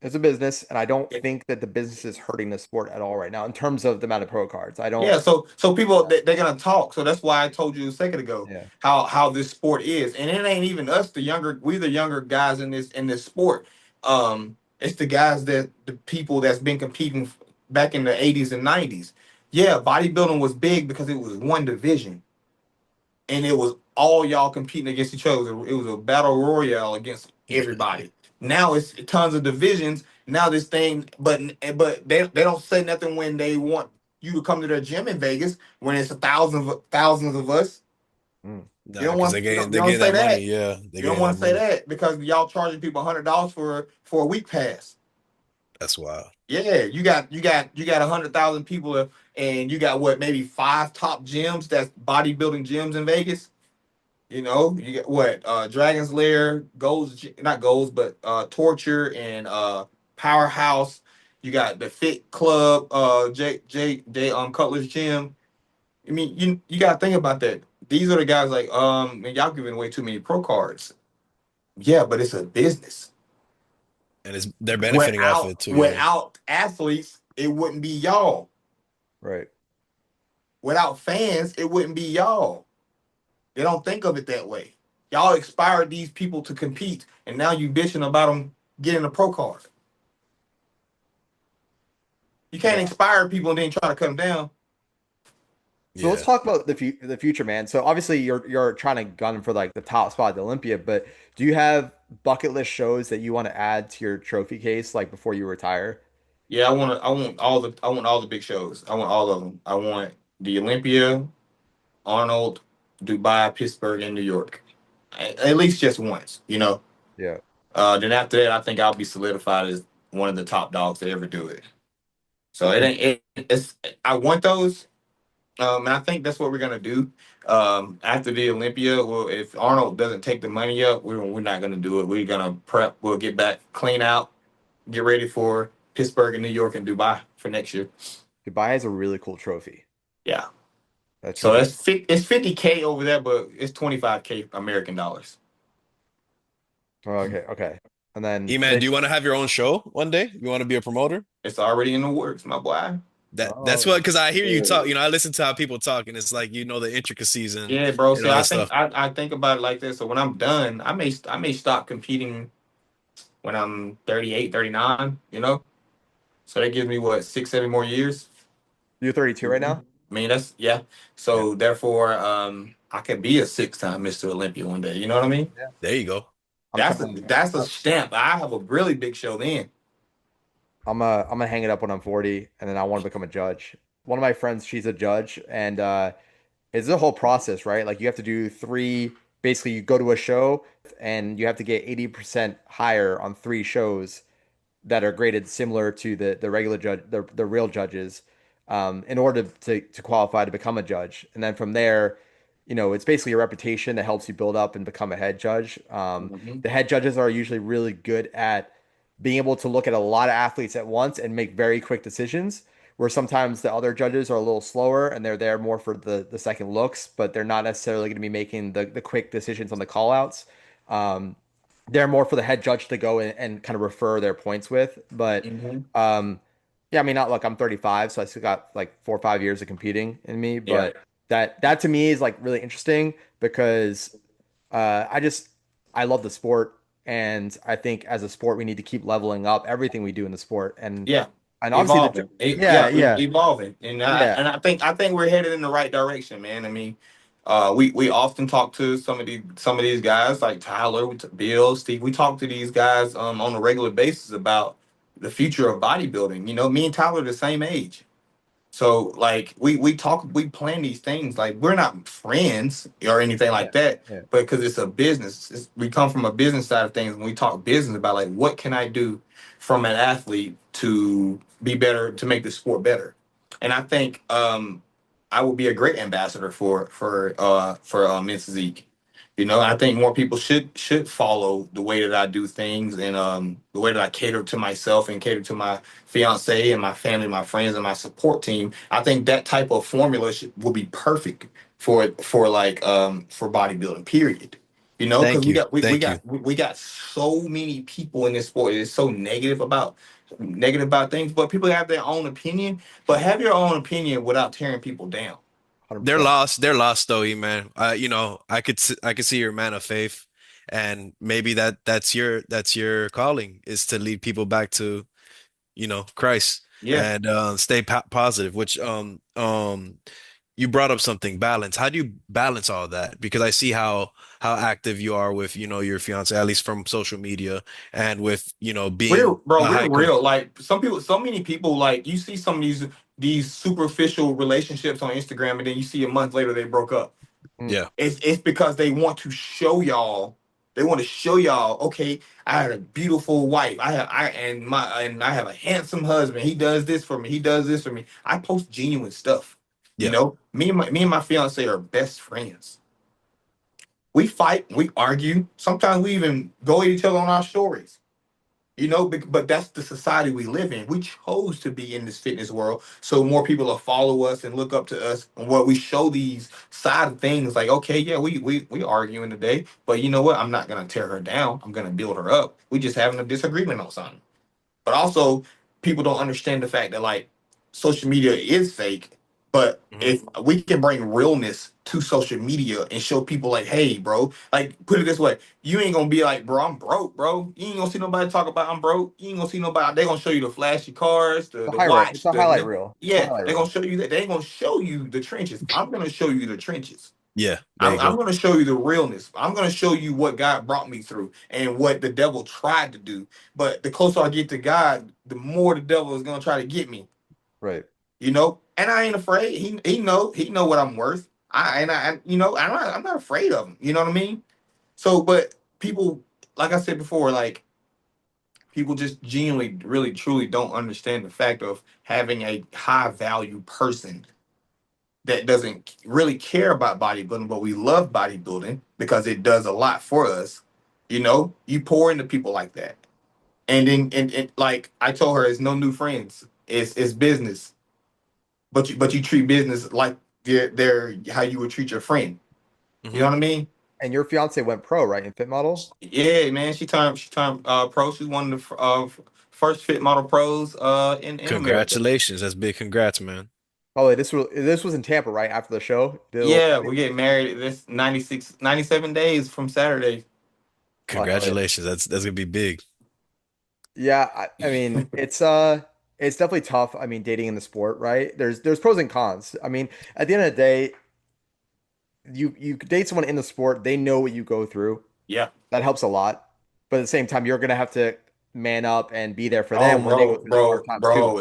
It's a business, and I don't think that the business is hurting the sport at all right now in terms of the amount of pro cards. I don't. Yeah, so people Yeah. they're gonna talk. So that's why I told you a second ago Yeah. how this sport is, and it ain't even us, we the younger guys in this sport. It's the guys that the people that's been competing back in the 80s and 90s. Yeah, bodybuilding was big because it was one division, and it was all y'all competing against each other. It was a battle royale against everybody. Now it's tons of divisions. Now this thing, but they don't say nothing when they want you to come to their gym in Vegas when it's thousands of us. Mm. You Nah, don't because want they're you don't getting say that money. that. Yeah, they're You don't getting want that to say money. that because y'all charging people $100 for a week pass. That's wild. Yeah, you got 100,000 people, and you got what, maybe 5 top gyms that's bodybuilding gyms in Vegas. You know, you get what, Dragon's Lair, Goals, not Goals, but Torture and Powerhouse. You got the Fit Club, J Cutler's Gym. I mean, you gotta think about that. These are the guys like, man, y'all giving away too many pro cards. Yeah, but it's a business. They're benefiting off Without it too. Yeah, without athletes, it wouldn't be y'all. Right. Without fans, it wouldn't be y'all. They don't think of it that way. Y'all inspired these people to compete, and now you bitching about them getting a pro card. You can't Yeah. inspire people and then try to cut them down. So let's yeah. talk about the future, man. So obviously you're trying to gun for like the top spot at the Olympia, but do you have bucket list shows that you want to add to your trophy case like before you retire? Yeah, I want all the big shows. I want all of them. I want the Olympia, Arnold, Dubai, Pittsburgh, and New York. At least just once, you know. Yeah. Then after that, I think I'll be solidified as one of the top dogs to ever do it. So it And ain't it's I want those. And I think that's what we're gonna do. After the Olympia, well, if Arnold doesn't take the money up, we're not gonna do it. We're gonna prep. We'll get back, clean out, get ready for Pittsburgh and New York and Dubai for next year. Dubai has a really cool trophy. Yeah. That So trophy. it's 50K over there, but it's 25K American dollars. Oh, okay, okay. And then E-man, do you want to have your own show one day? You want to be a promoter? It's already in the works, my boy. That's oh, what, because I hear you talk. Oh, You know, I listen to how people talk, and it's like the intricacies Yeah, bro. and See, all I that think stuff. I think about it like this. So when I'm done, I may stop competing when I'm 38, 39. You know, so that gives me what, 6, 7 more years. you're 32 right now? I mean, that's, yeah. Yeah. So therefore, I could be a 6-time Mr. Olympia one day. You know what I mean? Yeah. There you go. I'm trying. That's a stamp. I have a really big show then. I'm gonna hang it up when I'm 40, and then I want to become a judge. One of my friends, she's a judge, and it's a whole process, right? Like you have to do three. Basically, you go to a show, and you have to get 80% higher on three shows that are graded similar to the regular judge, the real judges, in order to qualify to become a judge. And then from there, it's basically a reputation that helps you build up and become a head judge. Hmm. The head judges are usually really good at being able to look at a lot of athletes at once and make very quick decisions. Where sometimes the other judges are a little slower and they're there more for the second looks, but they're not necessarily going to be making the quick decisions on the call outs. Um, they're more for the head judge to go and kind of refer their points with. But Hmm. yeah, I mean, not look, I'm 35, so I still got like 4 or 5 years of competing in me. Yeah. But that to me is like really interesting because I just I love the sport, and I think as a sport we need to keep leveling up everything we do in the sport, Yeah. and obviously Evolving. yeah, yeah, Evolving. And yeah, I think we're headed in the right direction, man. I mean, we often talk to some of these guys like Tyler, Bill, Steve. We talk to these guys on a regular basis about the future of bodybuilding. You know, me and Tyler are the same age. So like we plan these things, like we're not friends or anything yeah, like that, yeah, but because it's a business, we come from a business side of things, and we talk business about like what can I do from an athlete to be better, to make the sport better. And I think I would be a great ambassador for Men's Physique. I think more people should follow the way that I do things, and the way that I cater to myself and cater to my fiance and my family, my friends, and my support team. I think that type of formula will be perfect for bodybuilding. Period. Because Thank you. Thank you. we got so many people in this sport. It's so negative about things, but people have their own opinion. But have your own opinion without tearing people down. They're 100%. lost. They're lost though, man. I could see you're a man of faith, and maybe that's your calling is to lead people back to Christ Yeah. and stay positive. Which you brought up something balance. How do you balance all that? Because I see how active you are with your fiance, at least from social media, and with being a We're hiker. real. Like some people, so many people, like you see some of these superficial relationships on Instagram, and then you see a month later they broke up. Mm. Yeah, It's because they want to show y'all. They want to show y'all. Okay, I had a beautiful wife. I have a handsome husband. He does this for me. He does this for me. I post genuine stuff. yeah. Me and my fiance are best friends. We fight. We argue. Sometimes we even go at each other on our stories. But that's the society we live in. We chose to be in this fitness world, so more people will follow us and look up to us, and what we show these side of things. Like, okay, yeah, we arguing today, but you know what? I'm not gonna tear her down. I'm gonna build her up. We just having a disagreement on something. But also, people don't understand the fact that like social media is fake. But Mhm. if we can bring realness to social media and show people like, hey, bro, like put it this way, you ain't gonna be like, bro, I'm broke, bro. You ain't gonna see nobody talk about I'm broke. You ain't gonna see nobody. They gonna show you the flashy cars, the The the highlight. It's watch, a the highlight reel. It's a yeah. highlight They gonna reel. show you that. They ain't gonna show you the trenches. I'm gonna show you the trenches. Yeah, there I'm, you I'm go. going to show you the realness. I'm going to show you what God brought me through and what the devil tried to do. But the closer I get to God, the more the devil is going to try to get me. Right. And I ain't afraid. He know what I'm worth. I'm not afraid of him. You know what I mean? So, but people, like I said before, like people just genuinely, really, truly don't understand the fact of having a high value person that doesn't really care about bodybuilding, but we love bodybuilding because it does a lot for us. You pour into people like that. And then and like I told her, it's no new friends. It's business. But you treat business like they're how you would treat your friend. You know Hmm. what I mean? And your fiance went pro, right, in fit model? Yeah, man. She turned pro. She's one of the first fit model pros in America. Congratulations. That's big. Congrats, man. Oh, this was in Tampa, right after the show. Did a little Yeah, party? we get married this 97 days from Saturday. Oh, hell yeah. Congratulations. That's gonna be big. Yeah, I mean, it's definitely tough. I mean, dating in the sport, right? There's pros and cons. I mean, at the end of the day, you date someone in the sport, they know what you go through. Yeah. That helps a lot. But at the same time, you're gonna have to man up and be there for Oh, them when they go bro, through their hard bro, times too. bro,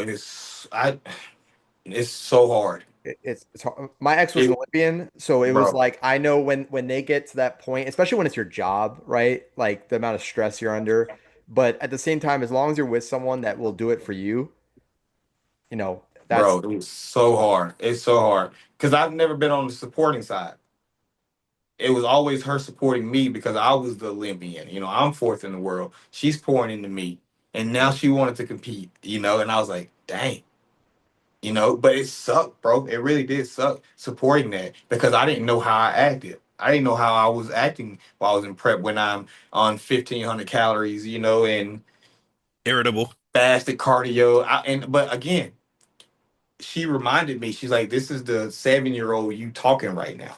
it's so hard. It's hard. My ex was an It, Olympian, so it was bro, like I know when they get to that point, especially when it's your job, right? Like the amount of stress you're under. But at the same time, as long as you're with someone that will do it for you, that's bro, it's so hard. It's so hard because I've never been on the supporting side. It was always her supporting me because I was the Olympian. I'm fourth in the world. She's pouring into me, and now she wanted to compete. And I was like, dang. But it sucked, bro. It really did suck supporting that because I didn't know how I acted. I didn't know how I was acting while I was in prep when I'm on 1,500 calories, and Irritable. fasted cardio. But again, she reminded me. She's like, "This is the 7-year-old you talking right now.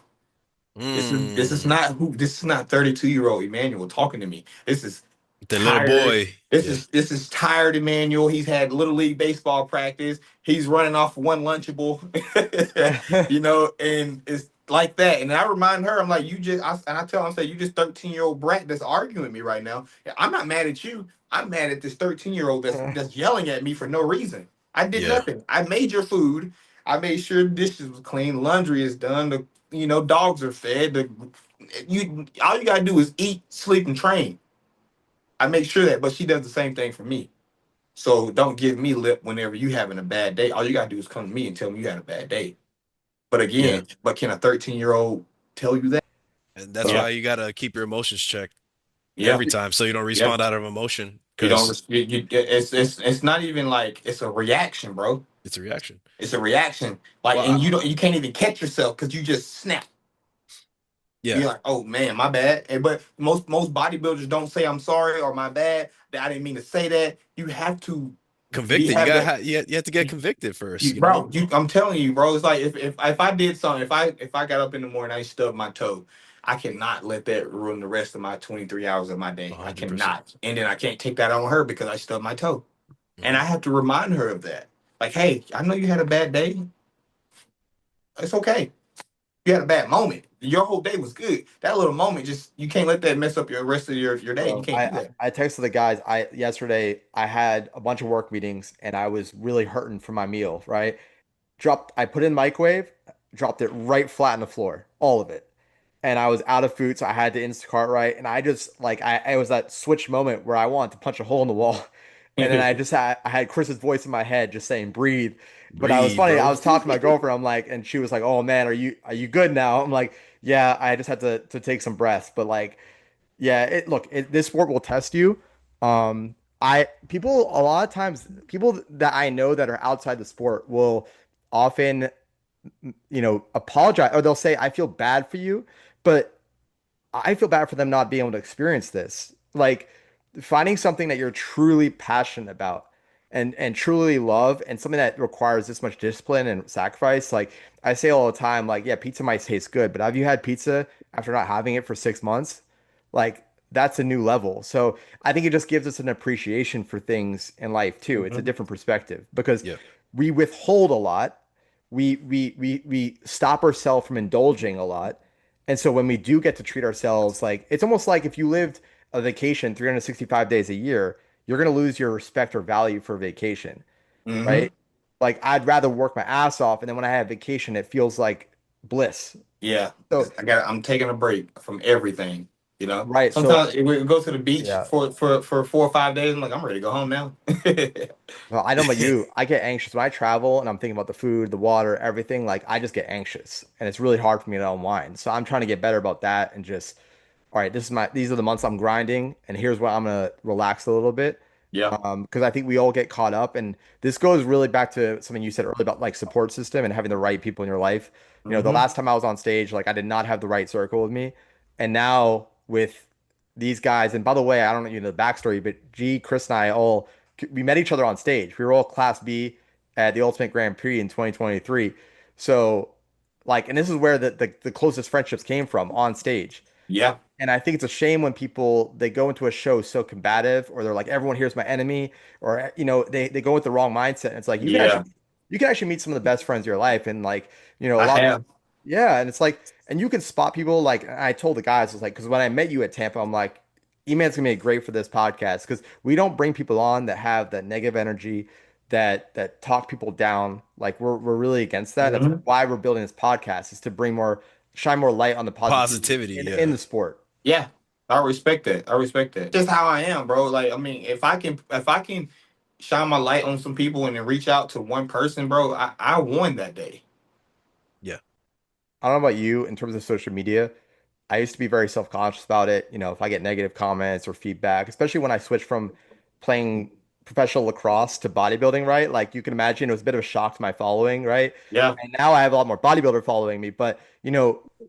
Mm. This is not 32-year-old Emmanuel talking to me. This is The little tired. boy. Yeah. This is tired Emmanuel. He's had little league baseball practice. He's running off one lunchable, and it's like that. And I remind her, I'm like, and I tell her, I say, you just 13-year-old brat that's arguing with me right now. I'm not mad at you. I'm mad at this 13-year-old that's yelling at me for no reason. I did Yeah. nothing. I made your food. I made sure the dishes was clean, laundry is done, dogs are fed. All you gotta do is eat, sleep, and train. I make sure that, but she does the same thing for me. So don't give me lip whenever you having a bad day. All you gotta do is come to me and tell me you had a bad day. But Yeah. again, can a 13-year-old tell you that? And that's Yeah, why you gotta keep your emotions checked yeah, every time so you don't yeah. respond out of emotion You don't. because It's not even like it's a reaction, bro. it's a reaction. It's a reaction. Like, Well, and you can't even catch yourself because you just snap. yeah, You're like, oh man, my bad. But most bodybuilders don't say I'm sorry or my bad. That I didn't mean to say that. You have to be convicted. You have gotta that. you have to get convicted first, You, you know? bro, I'm telling you, bro. It's like if I did something, if I got up in the morning, I stubbed my toe, I cannot let that ruin the rest of my 23 hours of my day. I 100%. cannot, and then I can't take that on her because I stubbed my toe, and I Hmm. have to remind her of that. Like, hey, I know you had a bad day. It's okay. You had a bad moment. Your whole day was good. That little moment, just you can't let that mess up your rest of your day. You Bro, can't do that. I texted the guys. I yesterday I had a bunch of work meetings and I was really hurting for my meal, right? I put it in the microwave, dropped it right flat on the floor, all of it. And I was out of food, so I had to Instacart right. And I just like I it was that switch moment where I wanted to punch a hole in the wall. And then I had Chris's voice in my head just saying breathe. But I was Breathe, funny. I bro. was talking to my girlfriend. I'm like, and she was like, "Oh man, are you good now?" I'm like, "Yeah, I just had to take some breaths." But like, yeah, this sport will test you. I people a lot of times people that I know that are outside the sport will often, apologize or they'll say, I feel bad for you, but I feel bad for them not being able to experience this. Like finding something that you're truly passionate about and truly love and something that requires this much discipline and sacrifice. Like I say all the time, like, yeah, pizza might taste good, but have you had pizza after not having it for 6 months? Like that's a new level. So I think it just gives us an appreciation for things in life too. It's a Mhm. different perspective because Yeah. we withhold a lot. We stop ourselves from indulging a lot. And so when we do get to treat ourselves like it's almost like if you lived a vacation 365 days a year, you're going to lose your respect or value for vacation, Mhm. right? Like I'd rather work my ass off and then when I have vacation, it feels like bliss. Yeah, So, I'm taking a break from everything. right. So, Sometimes we go to the beach yeah. for 4 or 5 days. I'm like, I'm ready to go home now. Well, I know about you. I get anxious when I travel and I'm thinking about the food, the water, everything. Like I just get anxious and it's really hard for me to unwind. So I'm trying to get better about that and just, all right, these are the months I'm grinding and here's where I'm gonna relax a little bit. Yeah. Because I think we all get caught up and this goes really back to something you said earlier about like support system and having the right people in your life. The Hmm. last time I was on stage, like I did not have the right circle with me. And now with these guys, and by the way, I don't know the backstory, but G, Chris and I all we met each other on stage. We were all Class B at the Ultimate Grand Prix in 2023. So, like, and this is where the closest friendships came from on stage. Yeah. And I think it's a shame when people they go into a show so combative, or they're like, everyone here's my enemy, or they go with the wrong mindset. And it's like Yeah. you can actually meet some of the best friends of your life, and like a I lot of have. yeah, and it's like, and you can spot people. Like I told the guys, it's like because when I met you at Tampa, I'm like, E-Man's gonna be great for this podcast because we don't bring people on that have that negative energy, that talk people down. Like we're really against that. That's Hmm. why we're building this podcast is to shine more light on the positivity Positivity, in yeah. the sport. Yeah. I respect that. I respect that. Just how I am, bro. Like, I mean, if I can shine my light on some people and then reach out to one person, bro, I won that day. Yeah. I don't know about you in terms of social media. I used to be very self-conscious about it. If I get negative comments or feedback, especially when I switched from playing professional lacrosse to bodybuilding, right? Like you can imagine it was a bit of a shock to my following, right? Yeah. And now I have a lot more bodybuilder following me, but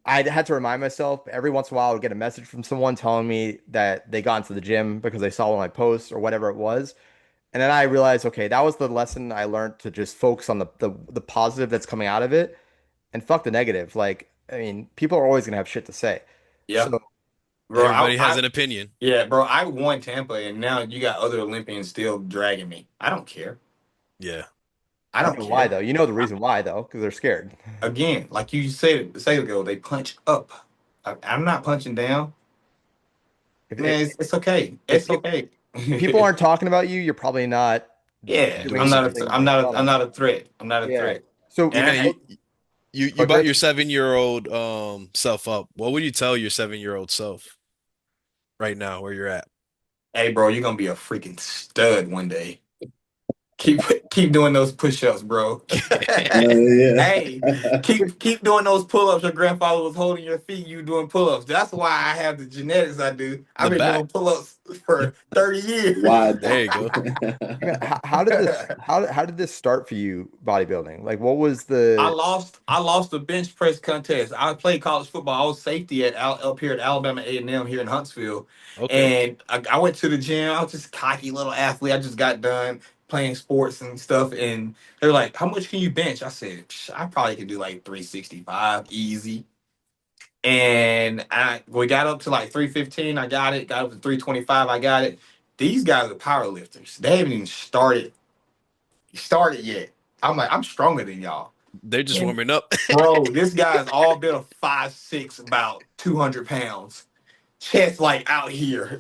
I had to remind myself every once in a while I would get a message from someone telling me that they got into the gym because they saw one of my posts or whatever it was. And then I realized, okay, that was the lesson I learned to just focus on the positive that's coming out of it and fuck the negative. Like, I mean, people are always gonna have shit to say. Yeah. So Bro, Everybody has an opinion. yeah, bro, I won Tampa and now you got other Olympians still dragging me. I don't care. Yeah. I I don't don't know why care. though. You know the reason why though, because they're scared. Again, like you said a second ago, they punch up. I'm not punching down. If Man, it's okay. if It's okay. people aren't talking about you, you're probably not Yeah, Doing doing something. something I'm funny. not a threat. I'm not a Yeah. threat. So And E-Man, you oh, brought Chris, your 7 year old self up. What would you tell your 7 year old self right now where you're at? hey, bro, you're gonna be a freaking stud one day. Keep keep doing those push-ups, bro. Yeah. Hey, keep doing those pull-ups. Your grandfather was holding your feet. You doing pull-ups. That's why I have the genetics I do. I've The been back. doing pull-ups for 30 years. Why? There you go. Man, how did this how did this start for you bodybuilding? Like what was the I lost the bench press contest. I played college football. I was safety up here at Alabama A&M here in Huntsville. Okay. And I went to the gym. I was just a cocky little athlete. I just got done playing sports and stuff. And they were like, how much can you bench? I said, I probably could do like 365 easy. And we got up to like 315. I got it. Got up to 325. I got it. These guys are power lifters. They haven't even started yet. I'm like, I'm stronger than y'all. They're just And warming up. bro, this guy's all been a 5'6", about 200 pounds, chest like out here.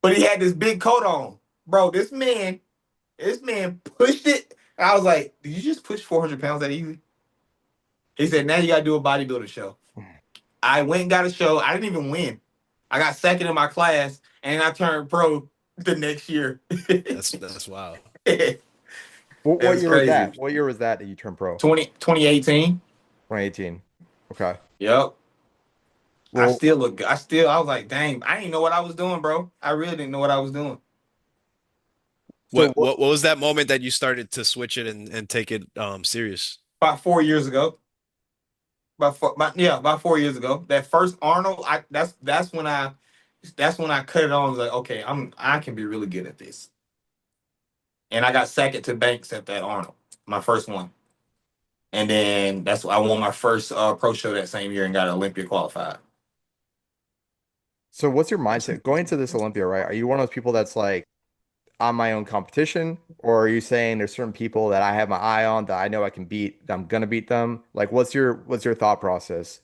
But he had this big coat on. Bro, this man pushed it. I was like, did you just push 400 pounds that easy? He said, now you gotta do a bodybuilder show. I went and got a show. I didn't even win. I got second in my class, and I turned pro the next year. That's wild. It what was year was crazy. that? What year was that you turned pro? 2018. 2018. Okay. Yep. Well, I was like, dang, I didn't know what I was doing, bro. I really didn't know what I was doing. so What was that moment that you started to switch it and take it serious? About 4 years ago. About 4 years ago. That first Arnold, that's when I cut it on. I was like, okay, I can be really good at this. And I got second to Banks at that Arnold, my first one. And then that's I won my first pro show that same year and got Olympia qualified. so what's your mindset going to this Olympia, right? Are you one of those people that's like on my own competition, or are you saying there's certain people that I have my eye on that I know I can beat, that I'm gonna beat them? Like what's your thought process?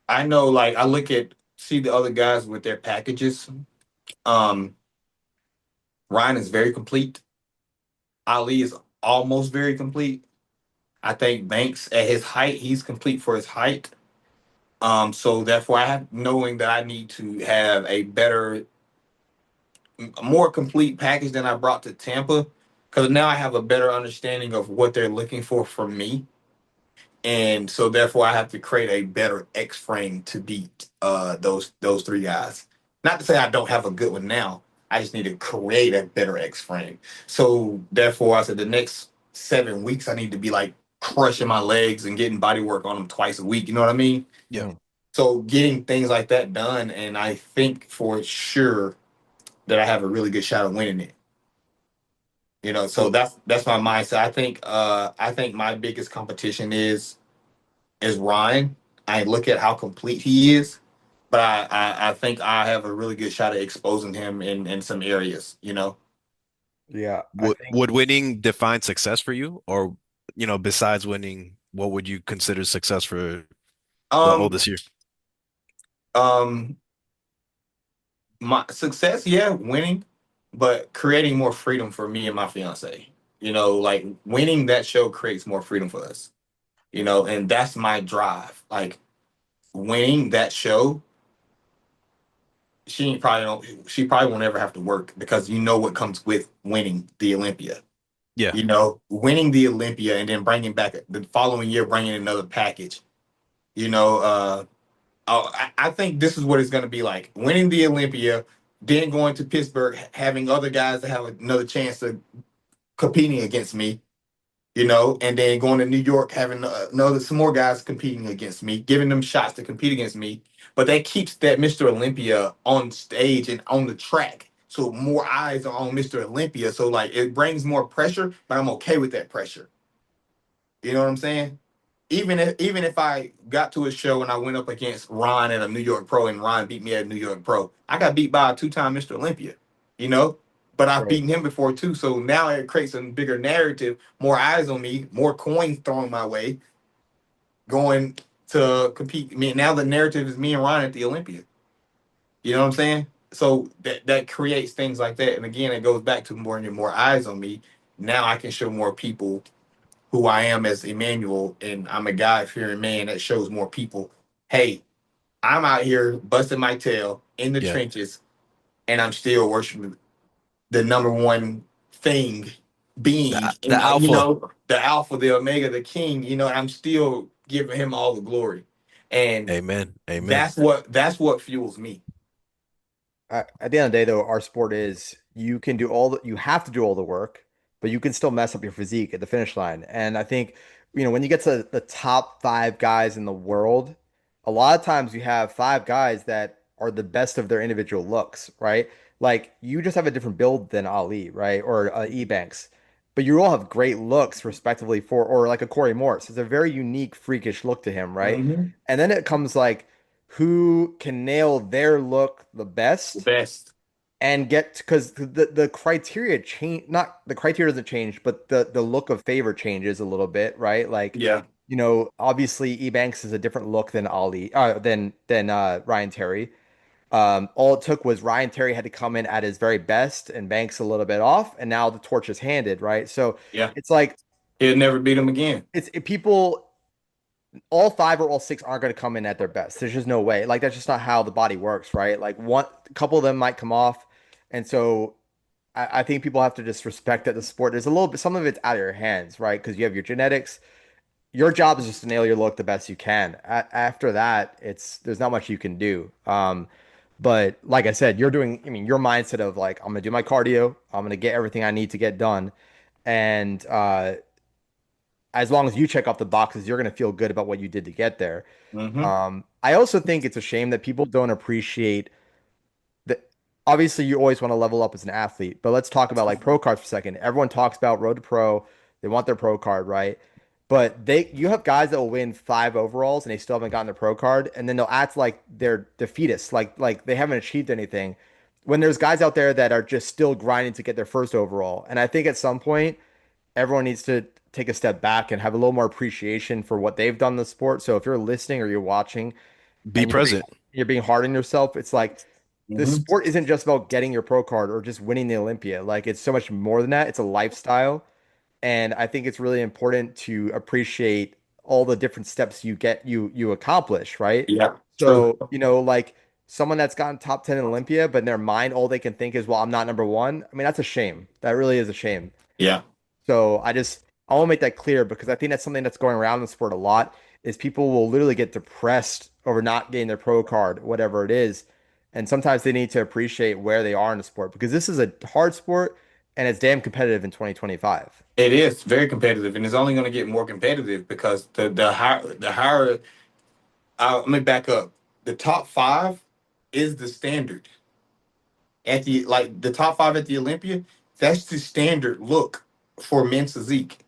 I know, like see the other guys with their packages. Um, Ryan is very complete. Ali is almost very complete. I think Banks at his height, he's complete for his height. So therefore, I have knowing that I need to have a more complete package than I brought to Tampa, because now I have a better understanding of what they're looking for from me, and so therefore I have to create a better X frame to beat those three guys. Not to say I don't have a good one now. I just need to create a better X frame. So therefore, I said the next 7 weeks I need to be like crushing my legs and getting body work on them twice a week. You know what I mean? Yeah. Mm. So getting things like that done, and I think for sure that I have a really good shot of winning it. So Well, that's my mindset. I think my biggest competition is Ryan. I look at how complete he is, but I think I have a really good shot at exposing him in some areas. Yeah, I think would winning define success for you, or besides winning, what would you consider success for the Um oldest year? um my success, yeah, winning, but creating more freedom for me and my fiance. Like winning that show creates more freedom for us. And that's my drive. Like winning that show, she probably won't ever have to work because what comes with winning the Olympia. Yeah. Winning the Olympia and then bringing back the following year, bringing another package. You know, I think this is what it's going to be like: winning the Olympia, then going to Pittsburgh, having other guys that have another chance of competing against me, and then going to New York, having some more guys competing against me, giving them shots to compete against me. But that keeps that Mr. Olympia on stage and on the track. So more eyes are on Mr. Olympia. So like it brings more pressure, but I'm okay with that pressure. You know what I'm saying? Even if I got to a show and I went up against Ron at a New York Pro and Ron beat me at a New York Pro, I got beat by a two-time Mr. Olympia, you know? But I've right. beaten him before too. So now it creates a bigger narrative, more eyes on me, more coins thrown my way, going to compete. I mean, now the narrative is me and Ron at the Olympia. You know what I'm saying? So that creates things like that. And again, it goes back to more and more eyes on me. Now I can show more people who I am as Emmanuel, and I'm a God-fearing man that shows more people, hey, I'm out here busting my tail in the Yeah. trenches, and I'm still worshiping the number one thing being, The and alpha. the alpha, the omega, the king. I'm still giving him all the glory, and Amen. Amen. that's what fuels me. At the end of the day, though, our sport is you can do you have to do all the work, but you can still mess up your physique at the finish line. And I think, when you get to the top five guys in the world, a lot of times you have five guys that are the best of their individual looks, right? Like you just have a different build than Ali, right? Or Ebanks, but you all have great looks, respectively, or like a Corey Morse. It's a very unique, freakish look to him, right? Hmm. And then it comes like who can nail their look the The best best. and get because the criteria change, not the criteria doesn't change, but the look of favor changes a little bit, right? Like, Yeah. obviously Ebanks is a different look than Ali than Ryan Terry. All it took was Ryan Terry had to come in at his very best and Banks a little bit off, and now the torch is handed, right? So Yeah. it's like He'll never beat him again. people, all five or all six aren't going to come in at their best. There's just no way. Like that's just not how the body works, right? Like a couple of them might come off, and so I think people have to just respect that the sport. There's a little bit, some of it's out of your hands, right? Because you have your genetics. Your job is just to nail your look the best you can. After that, there's not much you can do. But like I said, I mean, your mindset of like, I'm gonna do my cardio, I'm gonna get everything I need to get done, and as long as you check off the boxes, you're gonna feel good about what you did to get there. Hmm. I also think it's a shame that people don't appreciate that. Obviously you always want to level up as an athlete, but let's talk about like pro cards for a second. Everyone talks about road to pro, they want their pro card, right? But you have guys that will win five overalls and they still haven't gotten their pro card, and then they'll act like they're defeatists, like they haven't achieved anything. When there's guys out there that are just still grinding to get their first overall. And I think at some point everyone needs to take a step back and have a little more appreciation for what they've done in the sport. So if you're listening or you're watching Be and present. you're being hard on yourself, it's like this Hmm. sport isn't just about getting your pro card or just winning the Olympia. Like it's so much more than that. It's a lifestyle. And I think it's really important to appreciate all the different steps you accomplish, right? Yeah. True. So, like someone that's gotten top 10 in Olympia, but in their mind, all they can think is, well, I'm not number one. I mean, that's a shame. That really is a shame. Yeah. So I want to make that clear because I think that's something that's going around in the sport a lot is people will literally get depressed over not getting their pro card, whatever it is. And sometimes they need to appreciate where they are in the sport because this is a hard sport and it's damn competitive in 2025. It is very competitive, and it's only going to get more competitive because the higher. Let me back up. The top five is the standard at the top five at the Olympia. That's the standard look for men's physique.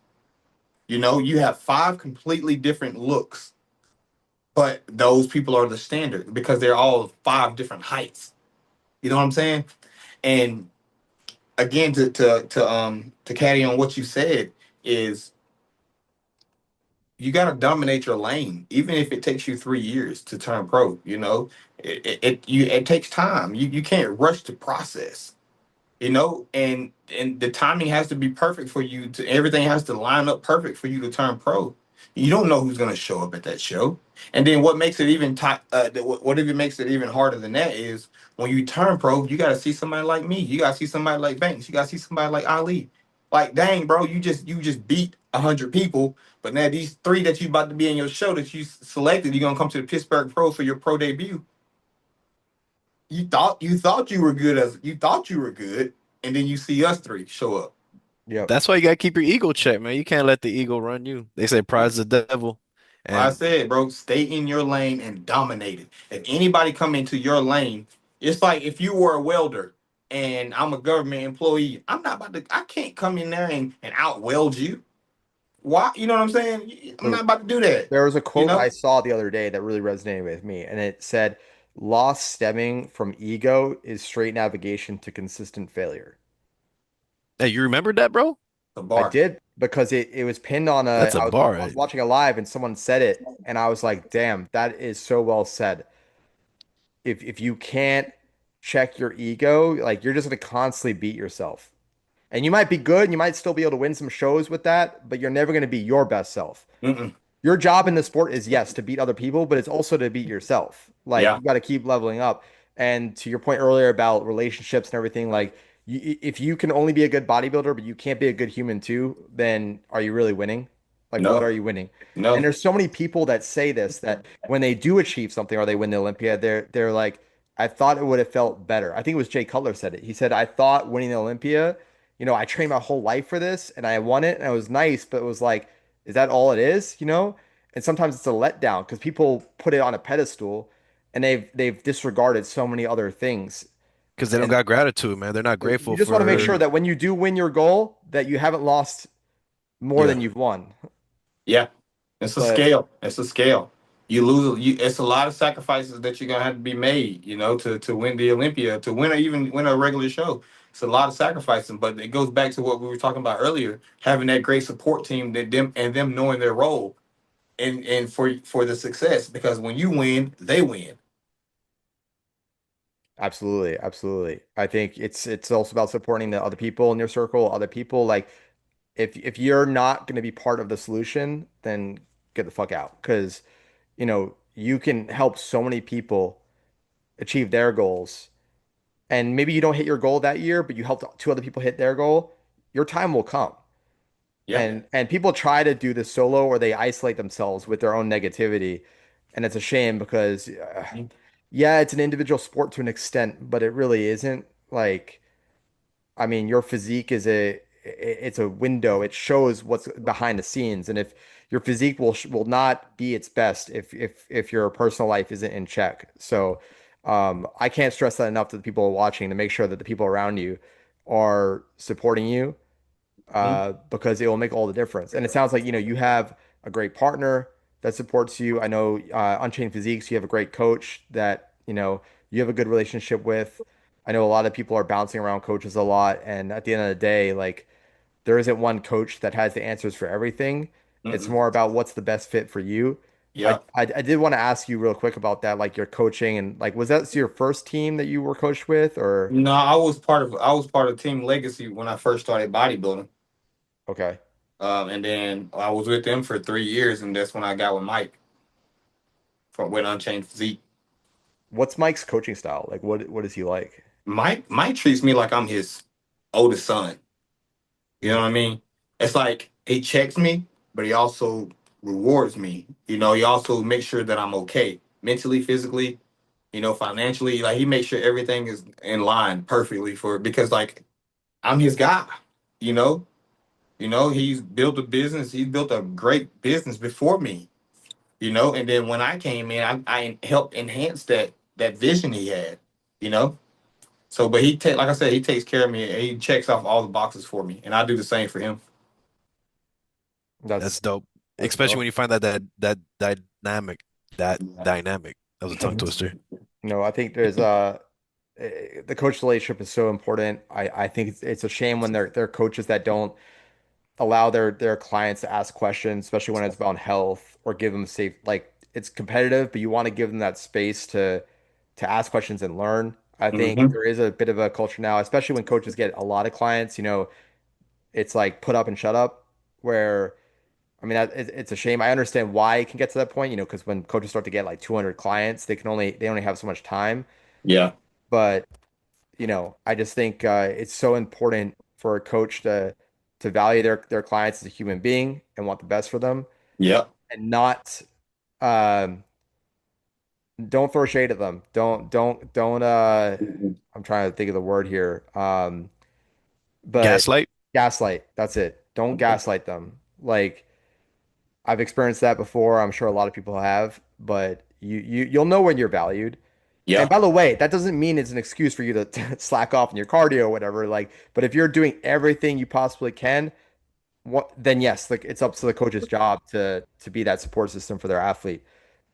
You have five completely different looks, but those people are the standard because they're all five different heights. You know what I'm saying? And again, to caddy on what you said is you got to dominate your lane, even if it takes you 3 years to turn pro. It takes time. You can't rush the process. And the timing has to be perfect for you to everything has to line up perfect for you to turn pro. You don't know who's going to show up at that show. And then what makes it even what even makes it even harder than that is when you turn pro, you got to see somebody like me. You got to see somebody like Banks. You got to see somebody like Ali. Like, dang, bro, you just beat 100 people, but now these three that you about to be in your show that you selected, you're gonna come to the Pittsburgh Pro for your pro debut. You thought you were good, and then you see us three show up. Yep. That's why you gotta keep your ego checked, man. You can't let the ego run you. They say pride's the devil. Like I And said, bro, stay in your lane and dominate it. If anybody come into your lane, it's like if you were a welder and I'm a government employee, I can't come in there and out weld you. Why? You know what I'm saying? I'm So not about to do that. there was a You quote I know? saw the other day that really resonated with me, and it said, "Loss stemming from ego is straight navigation to consistent failure." hey, you remember that, bro? The I bar. did because it was pinned on That's a bar. I was watching a live and someone said it and I was like, damn, that is so well said. If you can't check your ego, like you're just gonna constantly beat yourself. And you might be good and you might still be able to win some shows with that, but you're never gonna be your best self. Mm-mm. Your job in the sport is yes to beat other people, but it's also to beat yourself. Like Yeah. you got to keep leveling up. And to your point earlier about relationships and everything, like if you can only be a good bodybuilder, but you can't be a good human too, then are you really winning? Like, what No, are you winning? And no. there's so many people that say this that when they do achieve something or they win the Olympia, they're like, I thought it would have felt better. I think it was Jay Cutler said it. He said, I thought winning the Olympia, I trained my whole life for this and I won it and it was nice, but it was like, is that all it is? And sometimes it's a letdown because people put it on a pedestal and they've disregarded so many other things. Because they don't And got gratitude, man. They're not so you grateful just want to make sure for. that when you do win your goal, that you haven't lost more Yeah, than you've won. Yeah, it's a But scale. It's a scale. You lose. It's a lot of sacrifices that you're gonna have to be made. To win the Olympia, to win or even win a regular show. It's a lot of sacrificing, but it goes back to what we were talking about earlier: having that great support team that them knowing their role and for the success. Because when you win, they win. absolutely, absolutely. I think it's also about supporting the other people in your circle, other people. Like if you're not going to be part of the solution, then get the fuck out. Because, you can help so many people achieve their goals. And maybe you don't hit your goal that year, but you helped two other people hit their goal. Your time will come. Yeah. And people try to do this solo or they isolate themselves with their own negativity. And it's a shame because yeah, it's an individual sport to an extent, but it really isn't. Like, I mean, your physique is it's a window. It shows what's behind the scenes. And if your physique will not be its best if your personal life isn't in check. So I can't stress that enough to the people watching to make sure that the people around you are supporting you Mhm. because it will make all the difference. And it sounds like, you have a great partner that supports you. I know Unchained Physiques, you have a great coach that, you have a good relationship with. I know a lot of people are bouncing around coaches a lot. And at the end of the day, like there isn't one coach that has the answers for everything. It's Mm-mm. more about what's the best fit for you. I, Yeah. I did want to ask you real quick about that, like your coaching and like, was that your first team that you were coached with or? No, I was part of Team Legacy when I first started bodybuilding. Okay. And then I was with them for 3 years, and that's when I got with Mike from with Unchained Physique. What's Mike's coaching style? Like, what is he like? Mike treats me like I'm his oldest son. You know Hmm. what I mean? It's like he checks me, but he also rewards me. He also makes sure that I'm okay mentally, physically, financially. Like he makes sure everything is in line perfectly because like I'm his guy. You know, he's built a business. He's built a great business before me. And then when I came in, I helped enhance that vision he had. You know, but like I said, he takes care of me. And he checks off all the boxes for me, and I do the same for him. That's that's dope. that's Especially dope. when you find that dynamic, that dynamic. That was a tongue twister. I think there's the coach relationship is so important. I think it's a shame when they're coaches that don't allow their clients to ask questions, especially when it's about health or give them safe. Like it's competitive, but you want to give them that space to ask questions and learn. I think Hmm. there is a bit of a culture now, especially when coaches get a lot of clients. It's like put up and shut up, where I mean, it's a shame. I understand why it can get to that point, because when coaches start to get like 200 clients, they only have so much time. Yeah. But, I just think it's so important for a coach to value their clients as a human being and want the best for them Yep. and not um don't throw shade at them. Don't I'm trying to think of the word here. But Gaslight. gaslight, that's it. Don't gaslight them. Like I've experienced that before. I'm sure a lot of people have, but you'll know when you're valued. And Yeah. by the way, that doesn't mean it's an excuse for you to slack off in your cardio or whatever. Like, but if you're doing everything you possibly can, then yes, like it's up to the coach's job to be that support system for their athlete.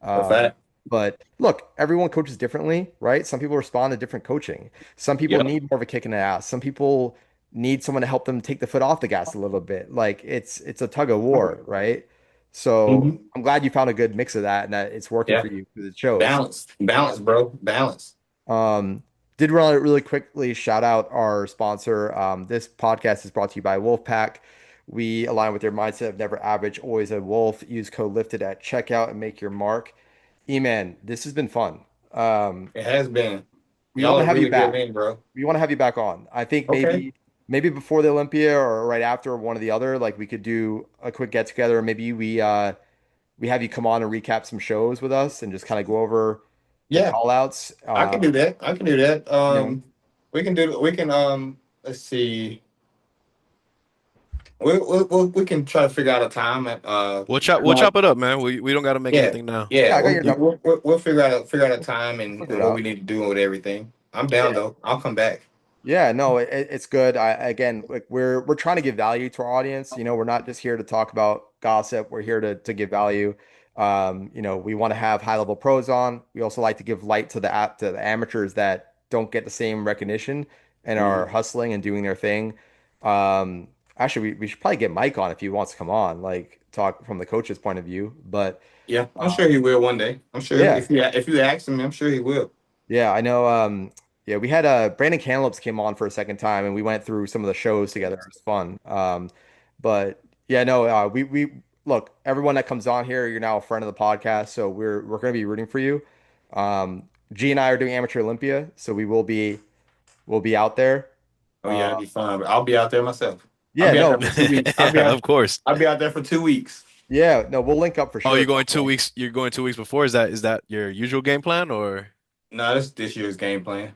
A Um, fact. but look, everyone coaches differently, right? Some people respond to different coaching. Some people Yep. need more of a kick in the ass. Some people need someone to help them take the foot off the gas a little bit. Like it's a tug of war, right? So Hmm. I'm glad you found a good mix of that and that it's working Yeah. for you because it shows. Balance. Balance, bro. Balance. Um, did want to really quickly shout out our sponsor. This podcast is brought to you by Wolfpack. We align with their mindset of never average, always a wolf. Use code lifted at checkout and make your mark. E-man, this has been fun. It has been. we want Y'all to are have you really good back. men, bro. We want to have you back on. I think Okay. maybe before the Olympia or right after, one or the other. Like we could do a quick get together. Maybe we have you come on and recap some shows with us and just kind of go over the Yeah, call outs. I can do that. I can do that. You know, We can let's see. We can try to figure out a time at We'll not chop it up, man. We don't got to make yeah, anything now. yeah, yeah. I got your number. We'll figure out a time We'll and figure it what we out. need to do with everything. I'm down though. I'll come back. Yeah, no, it's good. Again, like we're trying to give value to our audience. We're not just here to talk about gossip. We're here to give value. We want to have high level pros on. We also like to give light to the amateurs that don't get the same recognition and are Mhm. hustling and doing their thing. Actually, we should probably get Mike on if he wants to come on, like talk from the coach's point of view. But Yeah, I'm uh, sure he will one day. I'm sure yeah. if you ask him, I'm sure he will. Yeah, I know. Yeah, we had Brandon Kamloops came on for a second time, and we went through some of the shows together. It was fun. But yeah, no, we look, everyone that comes on here, you're now a friend of the podcast, so we're going to be rooting for you. G and I are doing Amateur Olympia, so we'll be out there. Oh yeah, Uh, that'd be fun. I'll be out there myself. I'll yeah, be out there no, for 2 weeks. Of course. I'll be out there for 2 weeks. yeah, no, we'll link up for Oh, sure you're at some going two point. weeks. You're going 2 weeks before. Is that your usual game plan or? No, that's this year's game plan.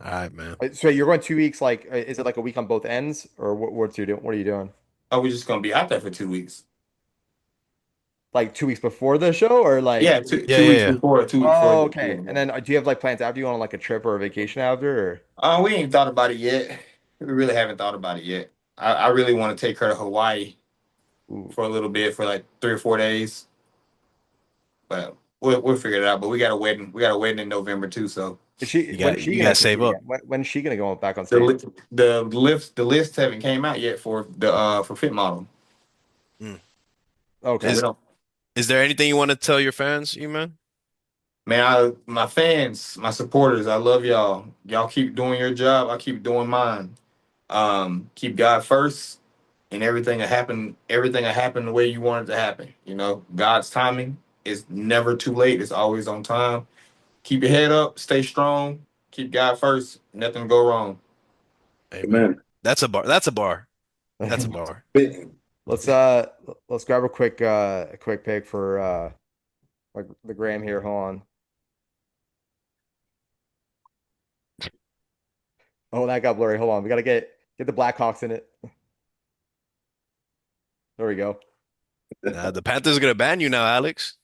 All right, man. So you're going 2 weeks, like, is it like a week on both ends, or what's you doing? What are you doing? Oh, we're just gonna be out there for 2 weeks. Like 2 weeks before the show, or like? Yeah, two Yeah, two yeah, weeks yeah. before, 2 weeks before. Oh, okay. And then do you have like plans after you on like a trip or a vacation after? Or? We ain't thought about it yet. We really haven't thought about it yet. I really want to take her to Hawaii Ooh. for a little bit for like 3 or 4 days, but we'll figure it out. But we got a wedding. We got a wedding in November too. So You When is got she you gonna got to save compete up. again? When is she gonna go back on the stage? li- the lists haven't came out yet for Fit Model. Mm. So Okay. we Is don't. is there anything you want to tell your fans, you man? Man, my fans, my supporters, I love y'all. Y'all keep doing your job. I keep doing mine. Keep God first, and everything will happen. Everything will happen the way you want it to happen. God's timing is never too late. It's always on time. Keep your head up. Stay strong. Keep God first. Nothing go wrong. Amen. Amen. That's a bar. That's a bar. That's a bar. Fitting. Let's let's grab a quick pick for like the gram here. Hold on. Oh, that got blurry. Hold on. We gotta get the Blackhawks in it. There we go. The Panthers are gonna ban you now, Alex.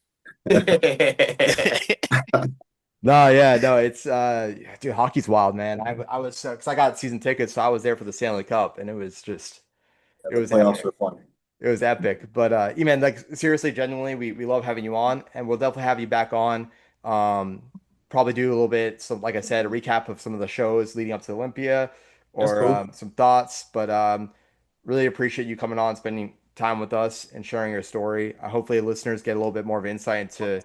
No, yeah, no, it's dude, hockey's wild, man. I was because I got season tickets, so I was there for the Stanley Cup, and Yeah, it the was playoffs epic. are fun. It was epic. But man, like seriously, genuinely, we love having you on, and we'll definitely have you back on. Um, Probably do a little bit, so like I said, a recap of some of the shows leading up to Olympia, That's or cool. some thoughts. But really appreciate you coming on, spending time with us, and sharing your story. Hopefully, listeners get a little bit more of insight into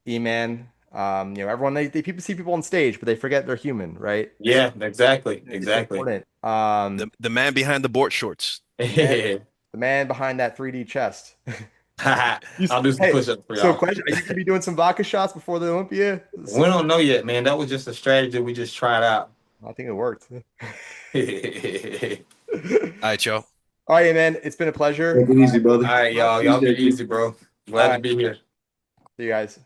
E-Man. Everyone they people see people on stage, but they forget they're human, right? So Yeah, exactly, it's exactly. important. The man behind the board shorts. Man, the man behind that 3D chest. I'll do some Hey, push-ups for so y'all. question, are you gonna be doing some vodka shots before the Olympia? We don't know yet, man. That was just a strategy we just tried out. I think it worked. All All right, y'all. All right, man. It's been a pleasure. Take it easy, brother. right, y'all. Y'all be Appreciate you. easy, bro. All Glad to right. be here. See you guys.